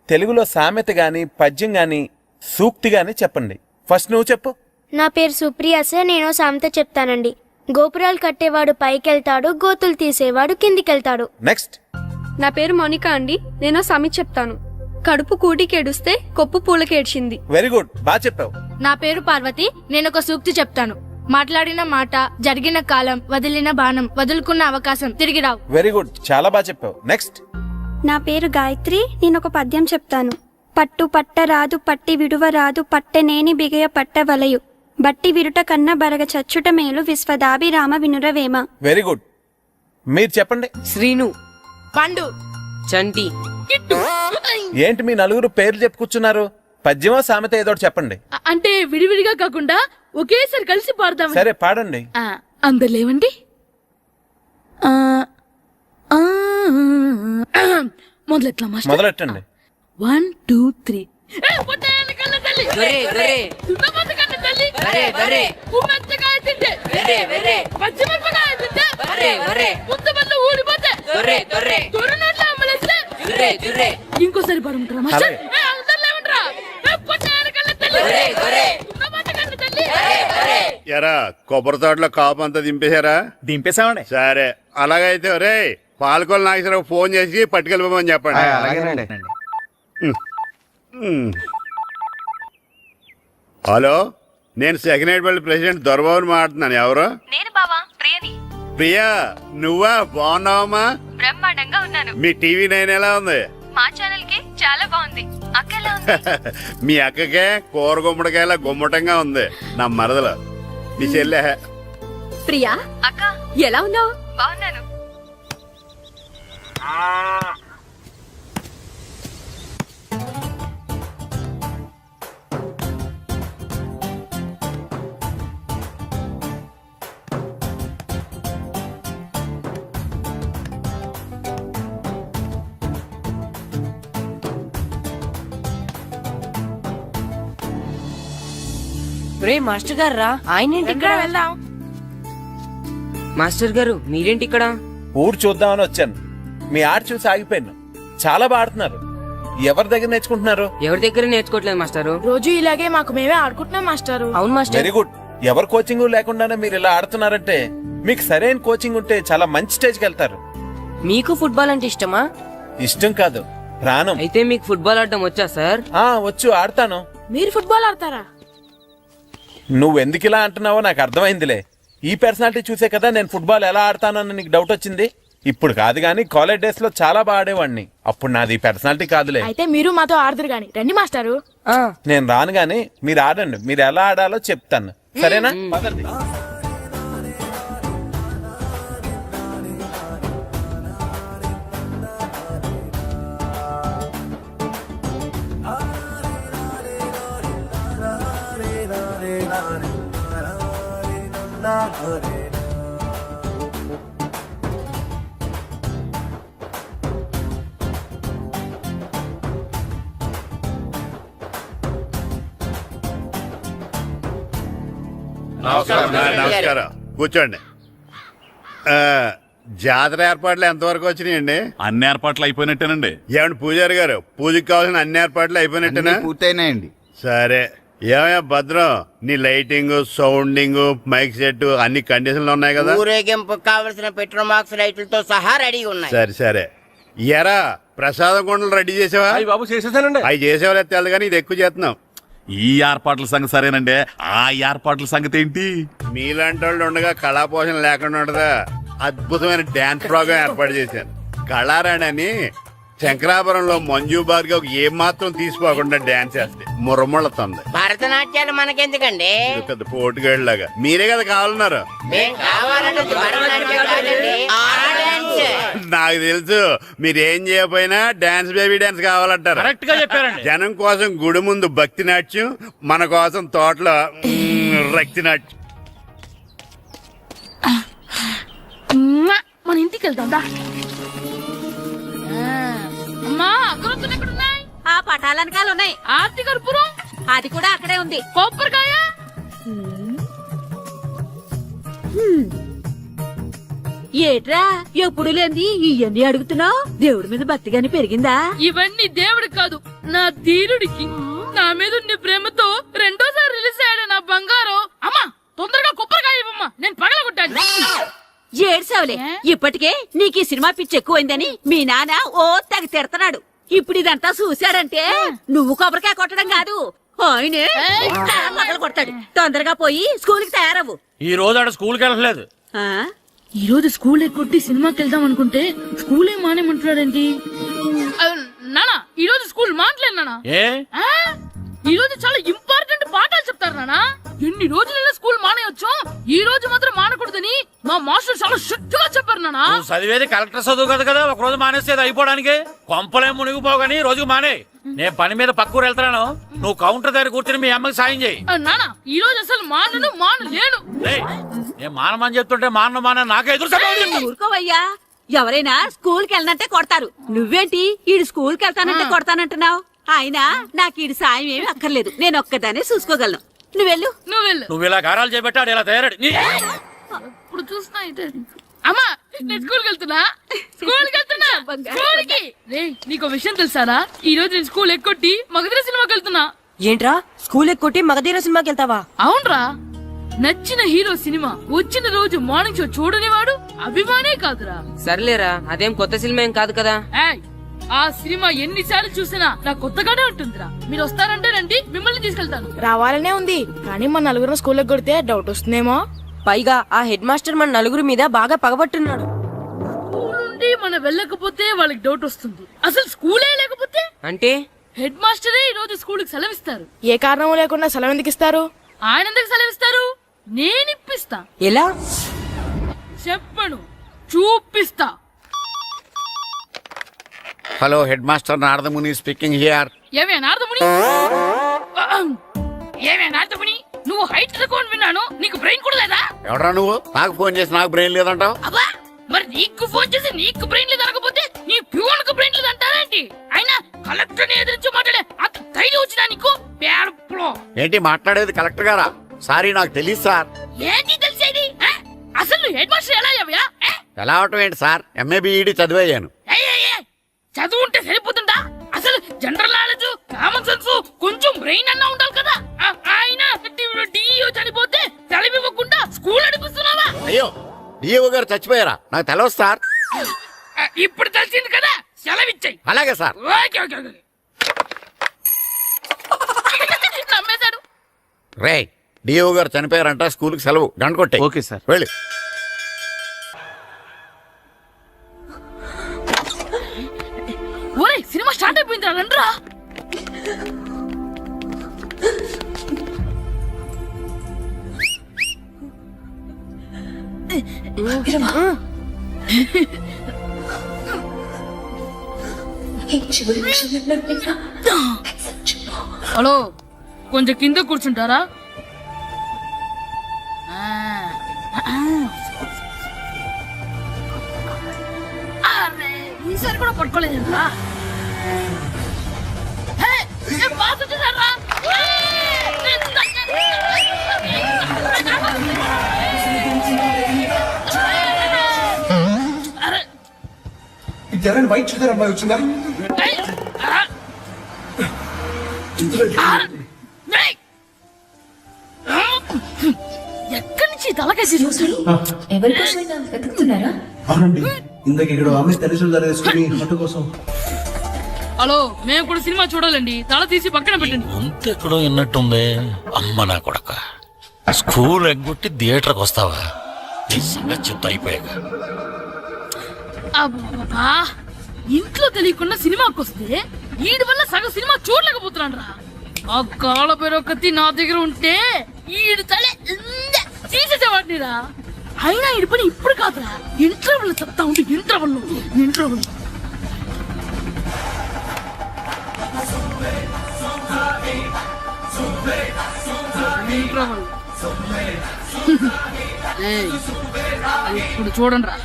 S13: తెలుగులో సామెత గాని, పద్యం గాని, సూక్తి గాని చెప్పండి. ఫస్ట్ నువ్వు చెప్పు.
S4: నా పేరు సుప్రియ సార్. నేను సామెత చెప్తానండి. గోపురాలు కట్టేవాడు పైకెళ్తాడు, గోతులు తీసేవాడు కిందికెళ్తాడు.
S13: నెక్స్ట్.
S9: నా పేరు మోనికా అండి. నేను సామెత చెప్తాను. కడుపు కూటికేడుస్తే కొప్పు పూలకేడ్చింది.
S13: వెరీ గుడ్, బాగా చెప్పావు.
S4: నా పేరు పార్వతి. నేను ఒక సూక్తి చెప్తాను. మాట్లాడిన మాట, జరిగిన కాలం, వదిలిన బాణం, వదులుకున్న అవకాశం తిరిగి రావు.
S13: వెరీ గుడ్, చాలా బాగా చెప్పావు. నెక్స్ట్.
S9: నా పేరు గాయత్రి. నేను ఒక పద్యం చెప్తాను. పట్టు పట్ట రాదు, పట్టి విడువ రాదు, పట్టెనేని బిగయ పట్ట వలయు, బట్టి విరుట కన్న బరగ చచ్చుట మేలు, విశ్వదాభిరామ వినురవేమ.
S13: Very good. మీరు చెప్పండి.
S10: శ్రీను,
S2: పండు,
S10: చంటి,
S2: కిట్టు.
S13: ఏంటి మీ నలుగురు పేర్లు చెప్పుకున్నారు? పద్యమో సామెత ఏదో చెప్పండి.
S2: అంటే విడివిడిగా కాకుండా ఒకేసారి కలిసి పాడతాం.
S13: సరే, పాడండి.
S2: అందరు లేవండి.
S13: మొదలెట్టండి.
S2: 1 2 3. ఇంకోసారి పడుకుంటారా మాస్టర్?
S8: ఎరా కొబ్బరి తోటలో కాపు అంతా దింపేశారా?
S5: దింపేశామండి.
S8: సరే, అలాగైతే రే పాలకొల్లు నాగేశ్వరరావు ఫోన్ చేసి పట్టుకెళ్ళిపోమని చెప్పండి. హలో, నేను సెకండ్ హెడ్ బల్లి ప్రెసిడెంట్ దొరబాబుని మాట్లాడుతున్నాను. ఎవరు?
S9: నేను బావా, ప్రియని.
S8: ప్రియా, నువ్వా? బాగున్నావమ్మా?
S9: బ్రహ్మాండంగా ఉన్నాను.
S8: మీ టీవీ 9 ఎలా ఉంది?
S9: మా ఛానల్ కి చాలా బాగుంది.
S8: మీ అక్కకే కూర గుమ్మడికాయల గుమ్మటంగా ఉంది నా మరదలు మీ చెల్లె.
S14: ప్రియా అక్క ఎలా ఉన్నావు?
S4: బాగున్నాను.
S10: రే మాస్టర్ గారు రా, ఆయన ఏంటి ఇక్కడ?
S4: వెళ్దాం.
S10: మాస్టర్ గారు మీరేంటి ఇక్కడ?
S13: ఊరు చూద్దామని వచ్చాను. మీ ఆట చూసి ఆగిపోయాను. చాలా బాగా ఆడుతున్నారు. ఎవరి దగ్గర నేర్చుకుంటున్నారు?
S10: ఎవరి దగ్గర నేర్చుకోవట్లేదు మాస్టారు.
S4: రోజు ఇలాగే మాకు మేమే ఆడుకుంటున్నాం మాస్టారు.
S10: అవును మాస్టర్.
S13: Very good. ఎవరి కోచింగ్ లేకుండానే మీరు ఇలా ఆడుతున్నారంటే మీకు సరైన కోచింగ్ ఉంటే చాలా మంచి స్టేజ్కి వెళ్తారు.
S10: మీకు ఫుట్బాల్ అంటే ఇష్టమా?
S13: ఇష్టం కాదు, ప్రాణం.
S10: అయితే మీకు ఫుట్బాల్ ఆడడం వచ్చా సార్?
S13: వచ్చు, ఆడతాను.
S4: మీరు ఫుట్బాల్ ఆడతారా?
S13: నువ్వెందుకు ఇలా అంటున్నావో నాకు అర్థమైందిలే. ఈ పర్సనాలిటీ చూసే కదా నేను ఫుట్బాల్ ఎలా ఆడతానని నీకు డౌట్ వచ్చింది. ఇప్పుడు కాదు గానీ కాలేజ్ డేస్ లో చాలా బాగా ఆడేవాడిని. అప్పుడు నాది పర్సనాలిటీ కాదులే.
S4: అయితే మీరు మాతో ఆడదురు గాని రండి మాస్టారు.
S13: నేను రాను గానీ మీరు ఆడండి. మీరు ఎలా ఆడాలో చెప్తాను, సరేనా? పదండి.
S8: నమస్కారం, కూర్చోండి. జాతర ఏర్పాట్లు ఎంతవరకు వచ్చినాయండి?
S5: అన్ని ఏర్పాట్లు అయిపోయినట్టేనండి.
S8: ఏమండి పూజారి గారు, పూజకి కావాల్సిన అన్ని ఏర్పాట్లు అయిపోయినట్టేనా?
S7: పూర్తయినాయండి.
S8: సరే. ఏమయ్యా భద్రం, నీ లైటింగ్, సౌండింగ్, మైక్ సెట్ అన్ని కండిషన్లు ఉన్నాయి కదా?
S15: ఊరేగింపు కావలసిన పెట్రోల్ మార్క్స్ లైట్లతో సహా రెడీ ఉన్నాయి.
S8: సరే సరే. ఎరా ప్రసాదం కొండలు రెడీ చేసావా?
S6: బాబు చేసేసానండి.
S8: అవి చేసేవాళ్ళు తెలదు కానీ ఇది ఎక్కువ చేస్తున్నాం.
S5: ఈ ఏర్పాట్ల సంగతి సరేనండి, ఆ ఏర్పాట్ల సంగతి ఏంటి?
S8: మీలాంటి వాళ్ళు ఉండగా కళాపోషణ లేకుండా ఉండదా? అద్భుతమైన డాన్స్ ప్రోగ్రామ్ ఏర్పాటు చేశాను. కళారాణి అని శంకరాపురంలో మంజు భార్గవ్ ఏం మాత్రం తీసుకోకుండా డాన్స్ చేస్తే మురముళ్ళతుంది.
S15: భరతనాట్యాలు మనకెందుకండి?
S8: ఇది పెద్ద పోటుగాళ్ళలాగా మీరే కదా కావాలన్నారు.
S15: మేం కావాలంటే భరతనాట్యం కాదండి, ఆ డాన్స్.
S8: నాకు తెలుసు మీరేం చేయకపోయినా డాన్స్ బేబీ డాన్స్ కావాలంటారు.
S6: కరెక్ట్ గా చెప్పారండి.
S8: జనం కోసం గుడి ముందు భక్తి నాట్యం, మన కోసం తోటలో రక్తి నాట్యం.
S2: మన ఇంటికి వెళ్తాం దా. అమ్మా అగ్రొత్తులు ఎక్కడున్నాయి?
S14: ఆ పటాలనకాలు ఉన్నాయి.
S2: ఆర్తి కర్పూరం
S14: అది కూడా అక్కడే ఉంది.
S2: కొబ్బరికాయ
S14: ఏట్రా ఎప్పుడు లేని ఇవన్నీ అడుగుతున్నావు? దేవుడి మీద భక్తిగాని పెరిగిందా?
S2: ఇవన్నీ దేవుడికి కాదు, నా ధీరుడికి. నా మీద ఉండే ప్రేమతో రెండోసారి రిలీజ్ అయ్యాడు నా బంగారం. అమ్మా తొందరగా కొబ్బరికాయ ఇవ్వమ్మా, నేను పగలగొట్టాను.
S14: ఏడ్సావులే, ఇప్పటికే నీకు ఈ సినిమా పిచ్చి ఎక్కువైందని మీ నాన్న ఓ తెగ తిడతాడు. ఇప్పుడు ఇదంతా చూశాడంటే నువ్వు కొబ్బరికాయ కొట్టడం కాదు, ఆయనే పగల కొడతాడు. తొందరగా పోయి స్కూల్ కి తయారవు.
S6: ఈ రోజు ఆడ స్కూల్కి వెళ్ళలేదు.
S2: ఈ రోజు స్కూల్ ఎక్కొట్టి సినిమాకి వెళ్దాం అనుకుంటే స్కూల్ ఏం మానేమంటున్నాడేంటి? నానా ఈ రోజు స్కూల్ మానట్లేదు నానా. ఈ రోజు చాలా ఇంపార్టెంట్ పాఠాలు చెప్తారు నానా. ఎన్ని రోజులైనా స్కూల్ మానేయొచ్చు, ఈ రోజు మాత్రం మానకూడదని మా మాస్టర్ చాలా స్ట్రిక్ట్ గా చెప్పారు నానా.
S6: చదివేది కలెక్టర్ చదువు కదా కదా, ఒక రోజు మానేస్తే అయిపోవడానికి. కొంపలే మునిగిపోగాని రోజుకు మానే. నేను పని మీద పక్కూరు వెళ్తాను, నువ్వు కౌంటర్ దగ్గర కూర్చొని మీ అమ్మకి సాయం చేయి.
S2: నానా ఈ రోజు అసలు మానలేను.
S6: నేను మానమని చెప్తుంటే మాన నాకే ఎదురు.
S14: ఊరుకోవయ్యా, ఎవరైనా స్కూల్ కి వెళ్ళనంటే కొడతారు. నువ్వేంటి ఈడు స్కూల్ కి వెళ్తానంటే కొడతానంటున్నావు? అయినా నాకు ఈడు సాయం ఏమి అక్కర్లేదు, నేను ఒక్కదానే చూసుకోగలను. నువ్వెళ్ళు.
S6: నువ్వు ఇలా గారాలు చేపెట్టాడు ఇలా తయారాడు.
S2: ఇప్పుడు చూస్తున్నా అమ్మా, నేను స్కూల్కి వెళ్తున్నా. స్కూల్కి నీకు విషయం తెలుసారా? ఈ రోజు నేను స్కూల్ ఎక్కొట్టి మగధీర సినిమాకి వెళ్తున్నా.
S10: ఏంట్రా స్కూల్ ఎక్కొట్టి మగధీర సినిమాకి వెళ్తావా?
S2: అవునరా, నచ్చిన హీరో సినిమా వచ్చిన రోజు మార్నింగ్ షో చూడనివాడు అభిమానే కాదురా.
S10: సర్లేరా, అదేం కొత్త సినిమా ఏం కాదు కదా.
S2: ఆ సినిమా ఎన్నిసార్లు చూసినా నాకు కొత్తగానే ఉంటుందిరా. మీరు వస్తారంటే రండి, మిమ్మల్ని తీసుకెళ్తాను.
S4: రావాలనే ఉంది కానీ మన నలుగురు స్కూల్కి కొడితే డౌట్ వస్తుందేమో.
S10: పైగా ఆ హెడ్ మాస్టర్ మన నలుగురి మీద బాగా పగబట్టున్నాడు.
S2: స్కూల్ నుండి మనం వెళ్ళకపోతే వాళ్ళకి డౌట్ వస్తుంది. అసలు స్కూలే లేకపోతే
S10: అంటే
S2: హెడ్ మాస్టరే ఈ రోజు స్కూల్కి సెలవిస్తారు.
S4: ఏ కారణం లేకుండా సెలవు ఎందుకు ఇస్తారు?
S2: ఆయన ఎందుకు సెలవిస్తారు? నేను ఇప్పిస్తా.
S10: ఎలా
S2: చెప్పను, చూపిస్తా.
S7: Hello head master Naradamuni speaking here.
S2: ఏమే నారదముని, ఏమే నారదముని, నువ్వు హైట్ తక్కువ విన్నాను, నీకు బ్రెయిన్ కూడా లేదా?
S7: ఎవడరా నువ్వు? నాకు ఫోన్ చేసి నాకు బ్రెయిన్ లేదంటావు?
S2: అబ్బా, మరి నీకు ఫోన్ చేసి నీకు బ్రెయిన్ లేదు అనకపోతే నీ ప్యూన్కు బ్రెయిన్ లేదు అంటారేంటి? అయినా కలెక్టర్ ని ఎదిరించి మాట్లాడే అంత ధైర్యం వచ్చినా నీకు? పేర్పులో
S7: ఏంటి మాట్లాడేది? కలెక్టర్ గారా? సారీ, నాకు తెలియదు సార్.
S2: ఏంటి తెలిసేది? అసలు హెడ్ మాస్టర్ ఎలా అయ్యావా?
S7: ఎలా అవటం ఏంటి సార్? MA B Ed చదివయ్యాను.
S2: చదువు ఉంటే సరిపోతుందా? అసలు జనరల్ నాలెడ్జ్, కామన్ సెన్స్, కొంచెం బ్రెయిన్ అన్నా ఉండాలి కదా. ఆయన డిఇఓ చనిపోతే సెలవివ్వకుండా స్కూల్ నడిపిస్తున్నావా?
S7: అయ్యో, డిఓ గారు చచ్చిపోయారా? నాకు తెలవదు సార్.
S2: ఇప్పుడు తెలిసింది కదా, సెలవిచ్చాయి.
S7: అలాగే సార్.
S2: Okay okay okay. నమ్మేశాడు.
S7: రే, డిఓ గారు చనిపోయారంట, స్కూల్కి సెలవు. గంట కొట్టే.
S5: Okay sir.
S7: వెళ్ళి.
S2: ఓరే, సినిమా స్టార్ట్ అయిపోయింది, రండ్రా. హలో, కొంచెం కింద కూర్చుంటారా? ఈసారి కూడా పట్టుకోలేదురా.
S16: వైట్ చూద్దరు అమ్మాయి వచ్చిందా?
S2: ఎక్కడి నుంచి తలకేసి
S16: అవునండి, ఇందాక ఇక్కడ ఆమె తల్లిదండ్రులు తీసుకుని ఆటో కోసం.
S2: హలో, మేము కూడా సినిమా చూడాలండి, తల తీసి పక్కన పెట్టండి.
S7: ఎక్కడో విన్నట్టుంది. అమ్మ నా కొడక, స్కూల్ ఎగ్గొట్టి థియేటర్కి వస్తావా? ఈ సంగతి చెప్తా అయిపోయాక.
S2: అబ్బా, ఇంట్లో తెలియకుండా సినిమాకి వస్తే వీడి వల్ల సగం సినిమా చూడలేకపోతున్నాను రా. ఆ కాళ్ళ పేరొకటి నా దగ్గర ఉంటే ఈడు తలే తీసేసేవాడిని రా. అయినా ఈడి పని ఇప్పుడు కాదురా, ఇంటర్వెల్ చెప్తా ఉంటే ఇంటర్వెల్ ఇప్పుడు చూడండి రా.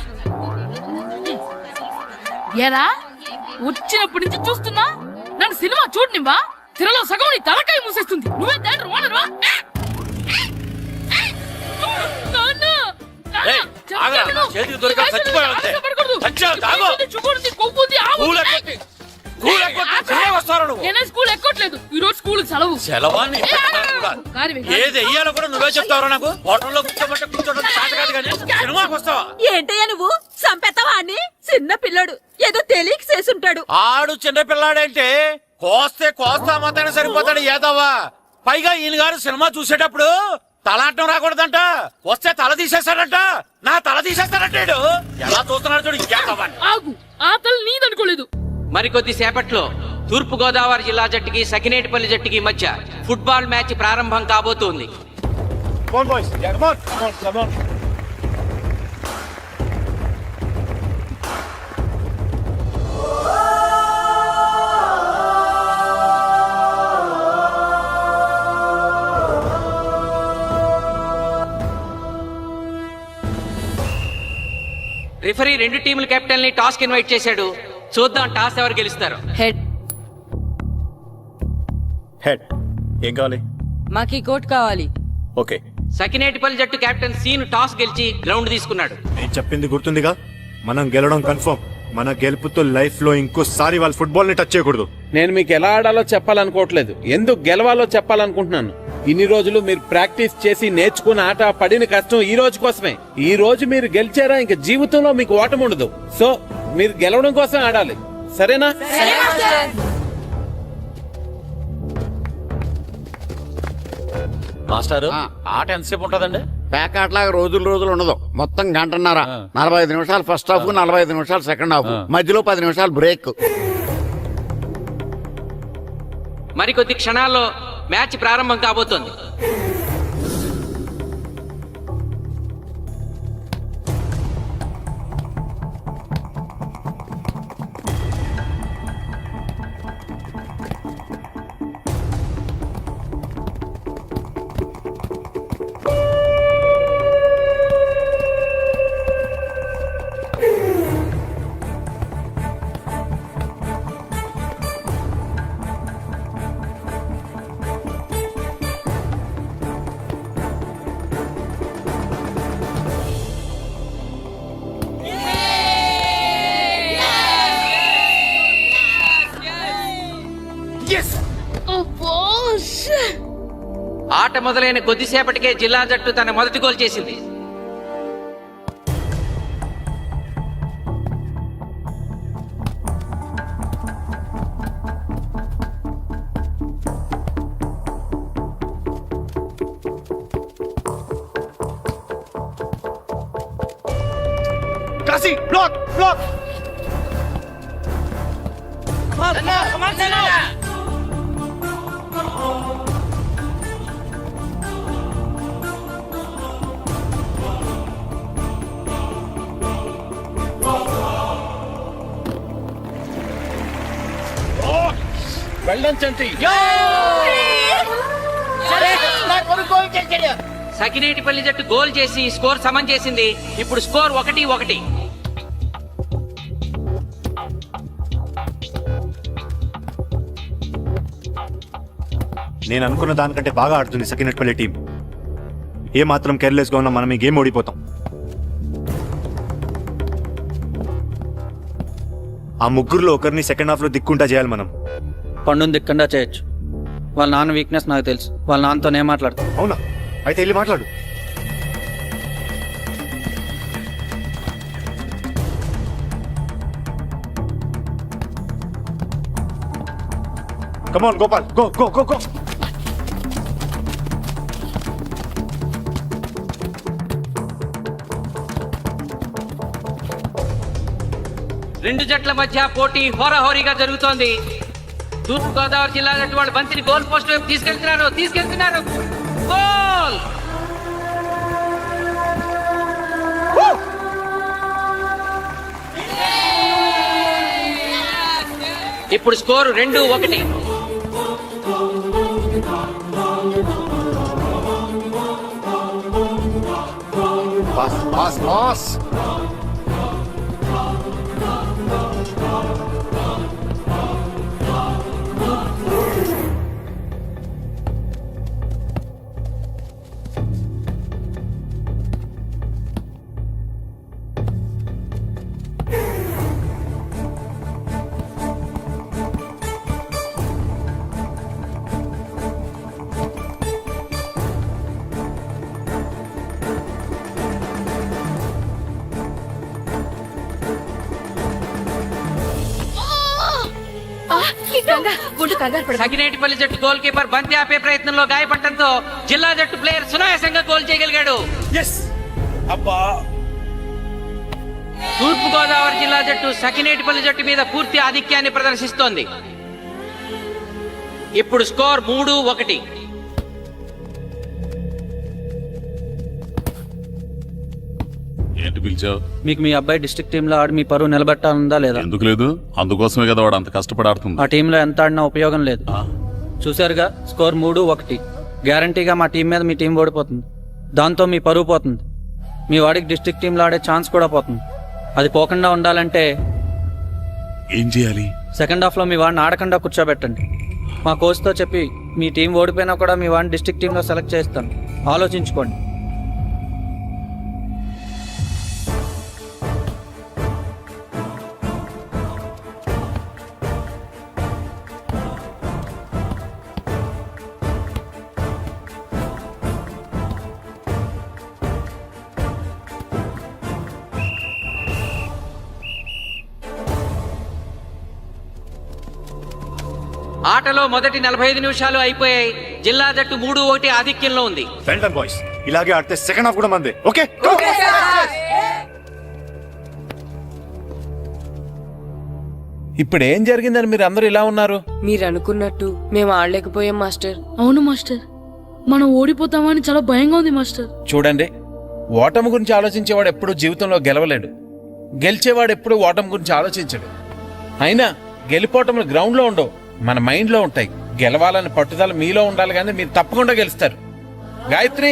S2: ఏరా, వచ్చినప్పటి నుంచి చూస్తున్నా, నన్ను సినిమా చూడనివ్వా? తిరలో సగం నీ తలకాయ మూసేస్తుంది. నువ్వే థియేటర్ ఓనర్వా? నేనే స్కూల్ ఎక్కట్లేదు, ఈ రోజు స్కూల్ సెలవు.
S7: ఏది వెయ్యాలో కూడా నువ్వే చెప్తావరా? నాకు హోటల్లో కూర్చోమంటే కూర్చోడం కాదు కానీ సినిమాకి వస్తావా?
S14: ఏంటయ్యా నువ్వు? సంపెత్తవా అని? చిన్న పిల్లడు, ఏదో తెలియక చేసుంటాడు.
S7: ఆడు చిన్న పిల్లాడంటే కోస్తే కోస్తా మాత్రమే సరిపోతాడు ఏదవ్వా. పైగా ఈయన గారు సినిమా చూసేటప్పుడు తలాటం రాకూడదంట, వస్తే తల తీసేస్తాడంట. నా తల తీసేస్తాడంటాడు. ఎలా చూస్తున్నాడు చూడు.
S2: ఆగు, ఆ తల నీదనుకోలేదు.
S17: మరికొద్ది సేపట్లో తూర్పు గోదావరి జిల్లా జట్టుకి సకినేటిపల్లి జట్టుకి మధ్య ఫుట్బాల్ మ్యాచ్ ప్రారంభం కాబోతోంది. రిఫరీ రెండు టీముల కెప్టెన్ ని టాస్ కి ఇన్వైట్ చేశాడు. చూద్దాం టాస్ ఎవరు గెలుస్తారు.
S3: హెడ్
S5: హెడ్ ఏం కావాలి?
S3: మాకు ఈ కోట్ కావాలి.
S5: ఓకే.
S17: సకినేటిపల్లి జట్టు కెప్టెన్ సీన్ టాస్ గెలిచి గ్రౌండ్ తీసుకున్నాడు.
S18: నేను చెప్పింది గుర్తుందిగా, మనం గెలవడం కన్ఫర్మ్. మన గెలుపుతో లైఫ్ లో ఇంకోసారి వాళ్ళ ఫుట్బాల్ ని టచ్ చేయకూడదు.
S13: నేను మీకు ఎలా ఆడాలో చెప్పాలనుకోవట్లేదు, ఎందుకు గెలవాలో చెప్పాలనుకుంటున్నాను. ఇన్ని రోజులు మీరు ప్రాక్టీస్ చేసి నేర్చుకున్న ఆట పడిన కష్టం ఈ రోజు కోసమే. ఈ రోజు మీరు గెలిచారా, ఇంక జీవితంలో మీకు ఓటమి ఉండదు. సో మీరు గెలవడం కోసం ఆడాలి, సరేనా?
S7: మాస్టర్, ఆట ఎంతసేపు ఉంటదండి? పేకాట్లాగా రోజులు ఉండదు. మొత్తం గంటన్నర. 45 నిమిషాలు ఫస్ట్ హాఫ్, 45 నిమిషాలు సెకండ్ హాఫ్, మధ్యలో 10 నిమిషాలు బ్రేక్.
S17: మరికొద్ది క్షణాల్లో మ్యాచ్ ప్రారంభం కాబోతోంది. ఆట మొదలైన కొద్దిసేపటికే జిల్లా జట్టు తన మొదటి గోల్ చేసింది.
S18: కాశీ బ్లాక్ బ్లాక్
S17: సకినేటిపల్లి జట్టు గోల్ చేసి స్కోర్ సమం చేసింది. ఇప్పుడు స్కోర్ 1-1.
S18: నేను అనుకున్న దానికంటే బాగా ఆడుతుంది సకినేటిపల్లి టీం. ఏ మాత్రం కేర్లెస్ గా ఉన్నా మనం ఈ గేమ్ ఓడిపోతాం. ఆ ముగ్గురులో ఒకరిని సెకండ్ హాఫ్ లో దిక్కుంటా చేయాలి మనం.
S19: పండుని దిక్కుండా చేయొచ్చు. వాళ్ళ నాన్న వీక్నెస్ నాకు తెలుసు. వాళ్ళ నాన్నతో నేను మాట్లాడతాను.
S18: అవునా? అయితే వెళ్ళి మాట్లాడు. Come on, Gopal. Go, go, go, go.
S17: రెండు జట్ల మధ్య పోటీ హోరాహోరీగా జరుగుతోంది. తూర్పు గోదావరి జిల్లా జట్టు వాళ్ళు బంతిని గోల్ పోస్ట్ వైపు తీసుకెళ్తున్నారు. గోల్! ఇప్పుడు స్కోరు 2-1.
S18: Pass.
S17: సకినేటిపల్లి జట్టు గోల్ కీపర్ బంతి ఆపే ప్రయత్నంలో గాయపడటంతో జిల్లా జట్టు ప్లేయర్ సునాయాసంగా గోల్ చేయగలిగాడు. తూర్పు గోదావరి జిల్లా జట్టు సకినేటిపల్లి జట్టు మీద పూర్తి ఆధిక్యాన్ని ప్రదర్శిస్తోంది. ఇప్పుడు స్కోర్ 3-1.
S20: ఏంటి పిలిచావు?
S19: మీకు మీ అబ్బాయి డిస్ట్రిక్ట్ టీంలో ఆడి మీ పరువు నిలబెట్టాలందా లేదా?
S20: ఎందుకు లేదు? అందుకోసమే కదా వాడు అంత కష్టపడి ఆడుతుంది.
S19: ఆ టీంలో ఎంత ఆడినా ఉపయోగం లేదు. చూసారుగా, స్కోర్ 3-1. గ్యారంటీగా మా టీం మీద మీ టీం ఓడిపోతుంది. దాంతో మీ పరువు పోతుంది. మీ వాడికి డిస్ట్రిక్ట్ టీంలో ఆడే ఛాన్స్ కూడా పోతుంది. అది పోకుండా ఉండాలంటే
S20: ఏం చేయాలి?
S19: సెకండ్ హాఫ్ లో మీ వాడిని ఆడకుండా కూర్చోబెట్టండి. మా కోచ్తో చెప్పి మీ టీం ఓడిపోయినా కూడా మీ వాడిని డిస్ట్రిక్ట్ టీంలో సెలెక్ట్ చేస్తాను. ఆలోచించుకోండి.
S17: ఆటలో మొదటి 45 నిమిషాలు అయిపోయాయి. జిల్లా జట్టు 3-1 ఆధిక్యంలో ఉంది.
S18: వెల్డన్ బాయ్స్, ఇలాగే ఆడితే సెకండ్ హాఫ్ కూడా మందే. ఓకే,
S13: ఇప్పుడు ఏం జరిగిందని మీరు అందరూ ఇలా ఉన్నారు?
S10: మీరు అనుకున్నట్టు మేము ఆడలేకపోయాం మాస్టర్.
S2: అవును మాస్టర్, మనం ఓడిపోతామని చాలా భయంగా ఉంది మాస్టర్.
S13: చూడండి, ఓటమి గురించి ఆలోచించేవాడు ఎప్పుడూ జీవితంలో గెలవలేడు, గెలిచేవాడు ఎప్పుడూ ఓటమి గురించి ఆలోచించడు. అయినా గెలిపోవటంలో గ్రౌండ్లో ఉండవు, మన మైండ్లో ఉంటాయి. గెలవాలని పట్టుదల మీలో ఉండాలి, కానీ మీరు తప్పకుండా గెలుస్తారు. గాయత్రి,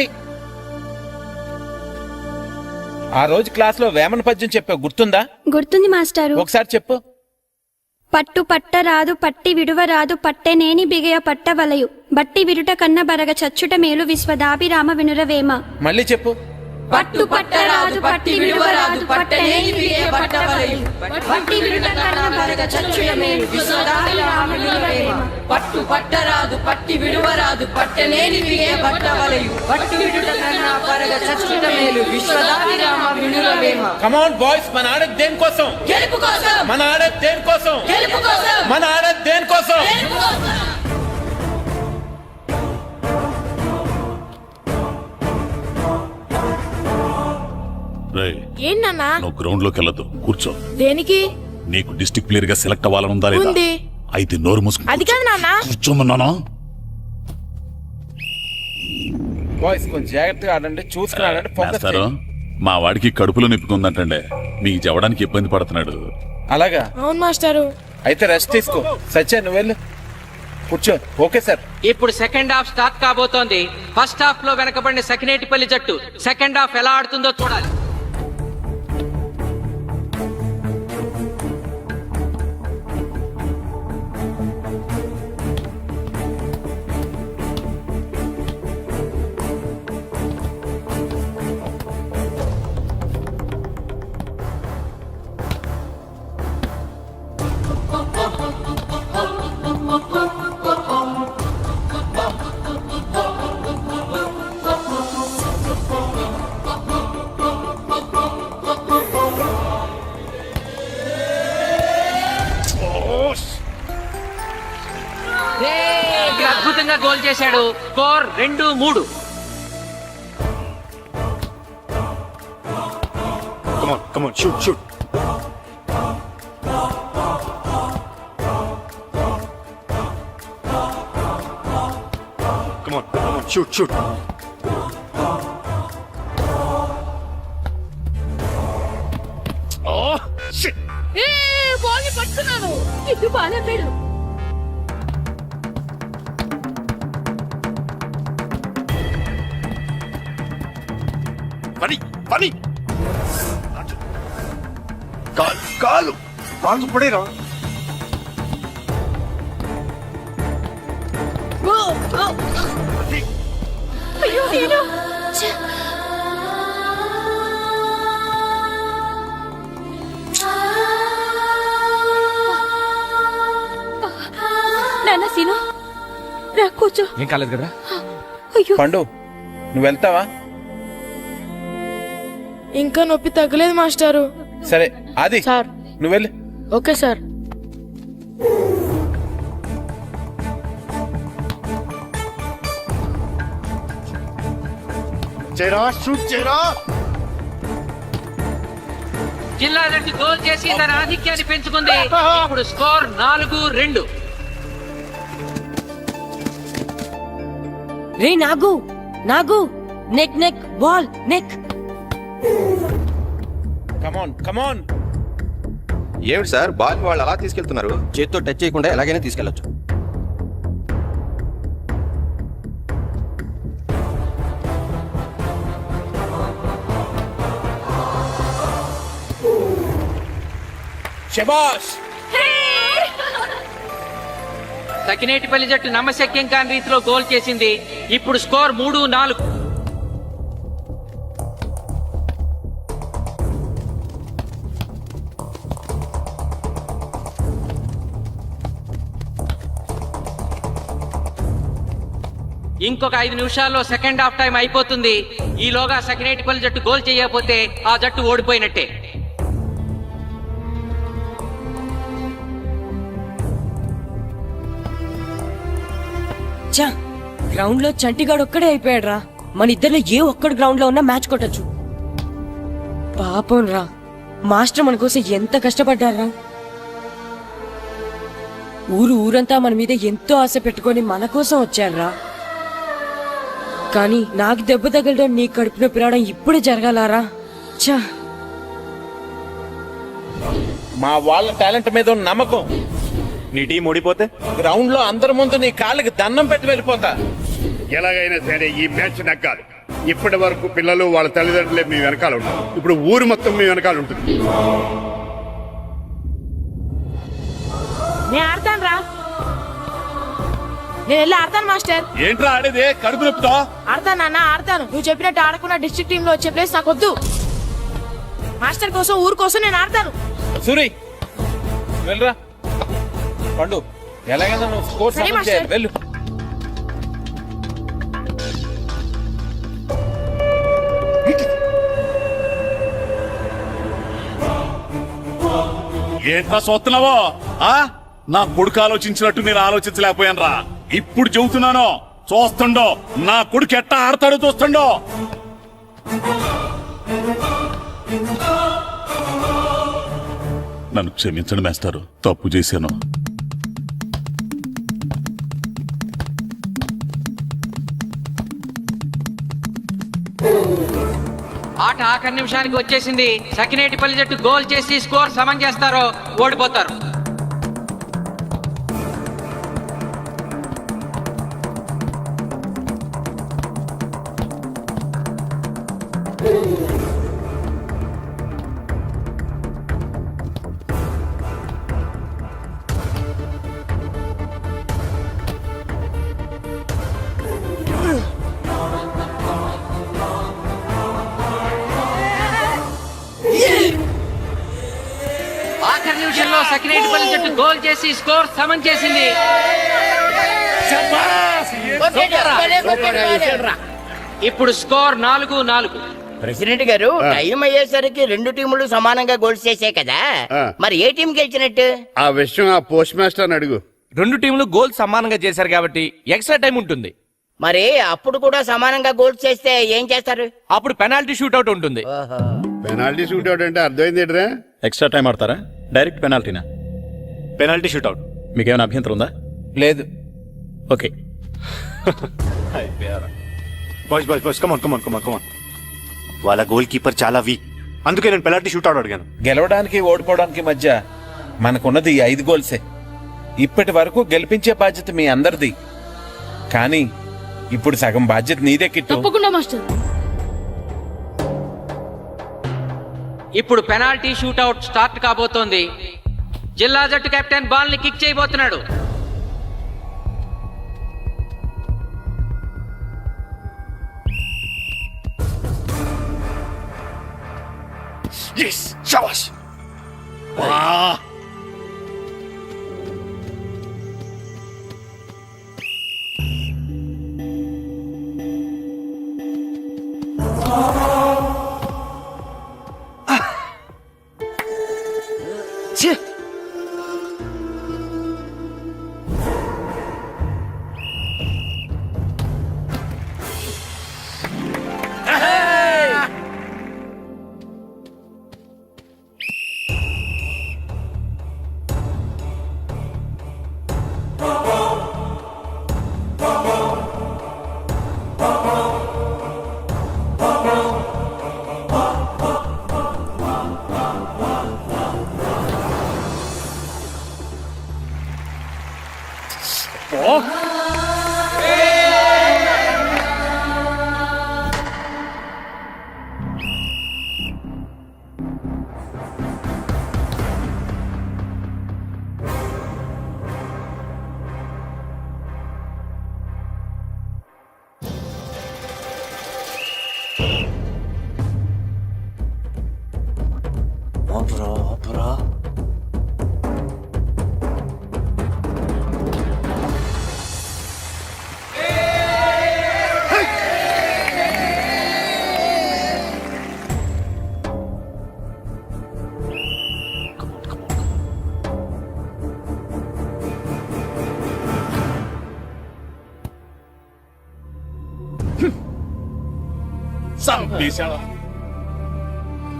S13: ఆ రోజు క్లాస్లో వేమన పద్యం చెప్పావు, గుర్తుందా?
S9: గుర్తుంది మాస్టారు.
S13: ఒకసారి చెప్పు.
S9: పట్టు పట్టరాదు పట్టి విడువరాదు పట్టెనేని బిగయ పట్టవలయు బట్టి విరుట కన్న బరగ చచ్చుట మేలు విశ్వదాభిరామ వినురవేమ.
S13: మళ్ళీ చెప్పు.
S3: పట్టు పట్టరాదు పట్టి విడువరాదు పట్టనేని బిగే పట్టవలయు బట్టి విరుట కన్న బరగ చచ్చుట మేలు విశ్వదాభిరామ వినురవేమ. పట్టు పట్టరాదు పట్టి విడువరాదు పట్టనేని బిగే పట్టవలయు బట్టి విరుట కన్న బరగ చచ్చుట మేలు విశ్వదాభిరామ వినురవేమ.
S13: కమ్ ఆన్ బాయ్స్, మన ఆడేది దేనికోసం?
S3: గెలుపు కోసం.
S13: మన ఆడేది దేనికోసం?
S3: గెలుపు కోసం.
S13: మన ఆడేది దేనికోసం?
S4: ఏంటన్నా?
S20: నువ్వు గ్రౌండ్ లోకి వెళ్ళదు, కూర్చో.
S4: దేనికి?
S20: నీకు డిస్ట్రిక్ట్ ప్లేయర్ గా సెలెక్ట్ అవ్వాలనుందా లేదా?
S4: ఉంది.
S20: అయితే నోరు మూసుకుని
S4: అది కాదు నాన్న.
S20: కూర్చోమన్నానా?
S13: బాయ్స్ కొంచెం జాగ్రత్తగా ఆడండి, చూసుకుని ఆడండి, ఫోకస్
S20: మాస్టారు,
S13: చేయండి.
S20: మా వాడికి కడుపులో నొప్పికుందంటండి, మీకు చెప్పడానికి ఇబ్బంది పడుతున్నాడు.
S13: అలాగా?
S4: అవును మాస్టారు.
S13: అయితే రెస్ట్ తీసుకో. సత్య నువ్వు వెళ్ళు, కూర్చో. Okay sir.
S17: ఇప్పుడు సెకండ్ హాఫ్ స్టార్ట్ కాబోతోంది. ఫస్ట్ హాఫ్ లో వెనకబడిన సకినేటిపల్లి జట్టు సెకండ్ హాఫ్ ఎలా ఆడుతుందో చూడాలి. అద్భుతంగా గోల్ చేశాడు. Score 2-3.
S18: Come on, come on, shoot, shoot. Come on, shoot, shoot. Oh, shit.
S2: Ball ని పట్టుకున్నాను.
S14: ఇది బాగా పేడు.
S18: Funny. కాలు పడేరా.
S14: అయ్యో నేను నాన్న సీను రా కూర్చో.
S11: ఏం కాలేదు కదా?
S14: అయ్యో
S13: పండు, నువ్వు వెళ్తావా?
S4: ఇంకా నొప్పి తగ్గలేదు మాస్టారు.
S13: సరే ఆది
S4: సార్.
S13: నువ్వు వెళ్ళు.
S4: Okay sir.
S18: షూట్ చేయరా.
S17: జిల్లా జట్టు గోల్ చేసి తన ఆధిక్యాన్ని పెంచుకుంది. ఇప్పుడు స్కోర్ 4-2.
S10: రే నాగు నాగు, నెక్ నెక్ బాల్ నెక్.
S13: కమాన్ కమాన్.
S21: ఏమిటి సార్, బాల్ వాళ్ళు అలా తీసుకెళ్తున్నారు? చేతితో టచ్ చేయకుండా ఎలాగైనా తీసుకెళ్లొచ్చు.
S13: శబాష్.
S17: సకినేటిపల్లి జట్టు నమ్మశక్యం కాని రీతిలో గోల్ చేసింది. ఇప్పుడు స్కోర్ 3-4. ఇంకొక 5 నిమిషాల్లో సెకండ్ హాఫ్ టైం అయిపోతుంది. ఈలోగా సకినేటిపల్లి జట్టు గోల్ చేయకపోతే ఆ జట్టు ఓడిపోయినట్టే.
S10: గ్రౌండ్ లో చంటిగాడు ఒక్కడే అయిపోయాడు రా. మన ఇద్దరిలో ఏ ఒక్కడు గ్రౌండ్ లో ఉన్నా మ్యాచ్ కొట్టచ్చు. పాపం రా, మాస్టర్ మన కోసం ఎంత కష్టపడ్డారా. ఊరంతా మన మీద ఎంతో ఆశ పెట్టుకొని మన కోసం వచ్చాడ్రా. కానీ నాకు దెబ్బ తగలడం, నీ కడుపు నొప్పి రావడం ఇప్పుడే జరగాలారా? ఛా!
S13: మా వాళ్ళ టాలెంట్ మీద ఉన్న నమ్మకం.
S18: నీ టీం ఓడిపోతే
S13: గ్రౌండ్ లో అందరి ముందు నీ కాళ్ళకి దండం పెట్టి వెళ్ళిపోతా.
S8: ఎలాగైనా సరే ఈ మ్యాచ్ నగ్గాలి. ఇప్పటి వరకు పిల్లలు వాళ్ళ తల్లిదండ్రులే మీ వెనకాల ఉంటారు. ఇప్పుడు ఊరు మొత్తం మీ వెనకాల ఉంటుంది.
S2: నేను ఆడతాను రా, నేను వెళ్ళి ఆడతాను మాస్టర్.
S20: ఏంట్రా ఆడేది? కడుపు నొప్పితో
S2: ఆడతాను నాన్న, ఆడతాను. నువ్వు చెప్పినట్టు ఆడకుండా డిస్ట్రిక్ట్ టీమ్ లో వచ్చే ప్లేస్ నాకు వద్దు. మాస్టర్ కోసం, ఊరు కోసం నేను ఆడతాను.
S13: సూరి వెళ్ళరా. పండు ఎలాగైనా నువ్వు స్కోర్
S2: సరే
S13: సాధించే.
S2: మాస్టర్.
S13: వెళ్ళు.
S20: ఏంట్రా చూస్తున్నావో? నా కొడుకు ఆలోచించినట్టు నేను ఆలోచించలేకపోయాను రా. ఇప్పుడు చెబుతున్నాను, చూస్తుండో నా కొడుకు ఎట్టా ఆడతాడో చూస్తుండో. నన్ను క్షమించండి మేస్టారు, తప్పు చేశాను.
S17: ఆట ఆఖరి నిమిషానికి వచ్చేసింది. సకినేటిపల్లి జట్టు గోల్ చేసి స్కోర్ సమం చేస్తారో ఓడిపోతారు. ఆఖరి నిమిషంలో సకినేటిపల్లి జట్టు గోల్ చేసి స్కోర్ సమం చేసింది. ఇప్పుడు స్కోర్ 4-4.
S15: ప్రెసిడెంట్ గారు, టైం అయ్యేసరికి రెండు టీములు సమానంగా గోల్స్ చేసే కదా, మరి ఏ టీం గెలిచినట్టు?
S8: ఆ విషయం ఆ పోస్ట్ మాస్టర్ అడుగు.
S11: రెండు టీంలు గోల్ సమానంగా చేశారు కాబట్టి ఎక్స్ట్రా టైం ఉంటుంది.
S15: మరి అప్పుడు కూడా సమానంగా గోల్స్ చేస్తే ఏం చేస్తారు?
S11: అప్పుడు పెనాల్టీ షూట్అవుట్ ఉంటుంది.
S8: పెనాల్టీ షూట్అవుట్ అంటే అర్థమైంది ఏంట్రా?
S5: ఎక్స్ట్రా టైం ఆడతారా? డైరెక్ట్ పెనాల్టీనా?
S18: Penalty shootout.
S5: మీకేమైనా అభ్యంతరం ఉందా?
S13: లేదు.
S5: ఓకే.
S18: Boys come on. వాళ్ళ గోల్ కీపర్ చాలా వీక్, అందుకే నేను పెనాల్టీ షూట్అవుట్ అడిగాను.
S13: గెలవడానికి ఓడిపోవడానికి మధ్య మనకున్నది ఈ 5 గోల్సే. ఇప్పటి వరకు గెలిపించే బాధ్యత మీ అందరిది. కానీ ఇప్పుడు సగం బాధ్యత నీదే కిట్టు.
S2: తప్పకుండా మాస్టర్.
S17: ఇప్పుడు పెనాల్టీ షూట్అవుట్ స్టార్ట్ కాబోతోంది. జిల్లా జట్టు కెప్టెన్ బాల్ ని కిక్ చేయబోతున్నాడు.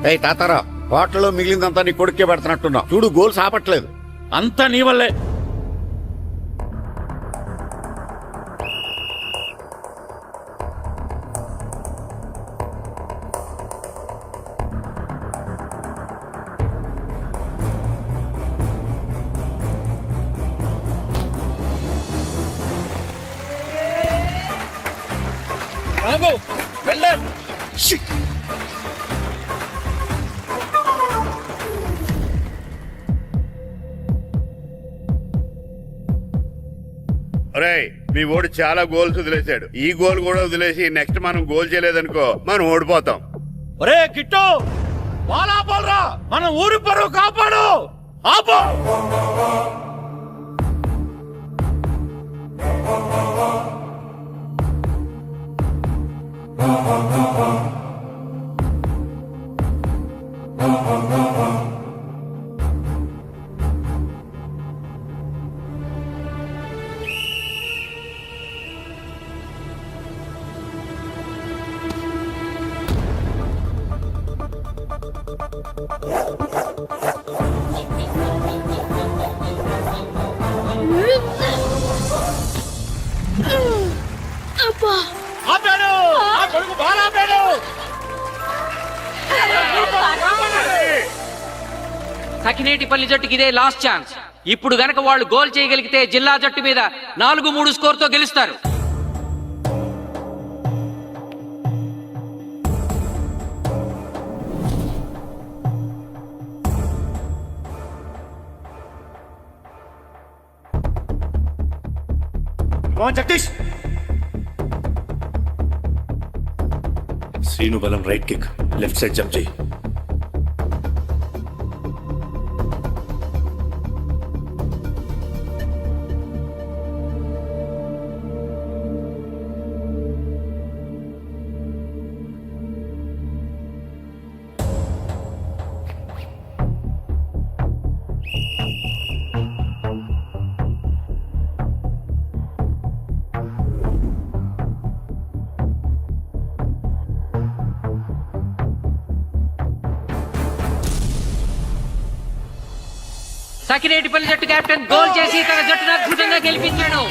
S7: ఏ తాతారా, హోటల్లో మిగిలిందంతా నీ కొడుకే పెడుతున్నట్టున్నావు. చూడు, గోల్స్ ఆపట్లేదు.
S5: అంతా నీ వల్లే.
S11: ఆగు వెళ్ళే
S8: ఒరేయ్ మీ ఓడి చాలా గోల్స్ వదిలేశాడు. ఈ గోల్ కూడా వదిలేసి నెక్స్ట్ మనం గోల్ చేయలేదనుకో మనం ఓడిపోతాం.
S11: ఒరే కిట్టు బాల్ ఆపాలరా, మన ఊరి పరువు కాపాడు. ఆపు. ఆపాడు. ఆ కొడుకు బాల్ ఆపాడు.
S17: సకినేటిపల్లి జట్టుకి ఇదే లాస్ట్ ఛాన్స్. ఇప్పుడు గనక వాళ్ళు గోల్ చేయగలిగితే జిల్లా జట్టు మీద 4-3 స్కోర్ తో గెలుస్తారు.
S18: జగదీష్ శ్రీను బలం right kick, left side jump చేయి.
S17: సకినేటిపల్లి జట్టు కెప్టెన్ గోల్ చేసి తన జట్టును అద్భుతంగా గెలిపించాడు.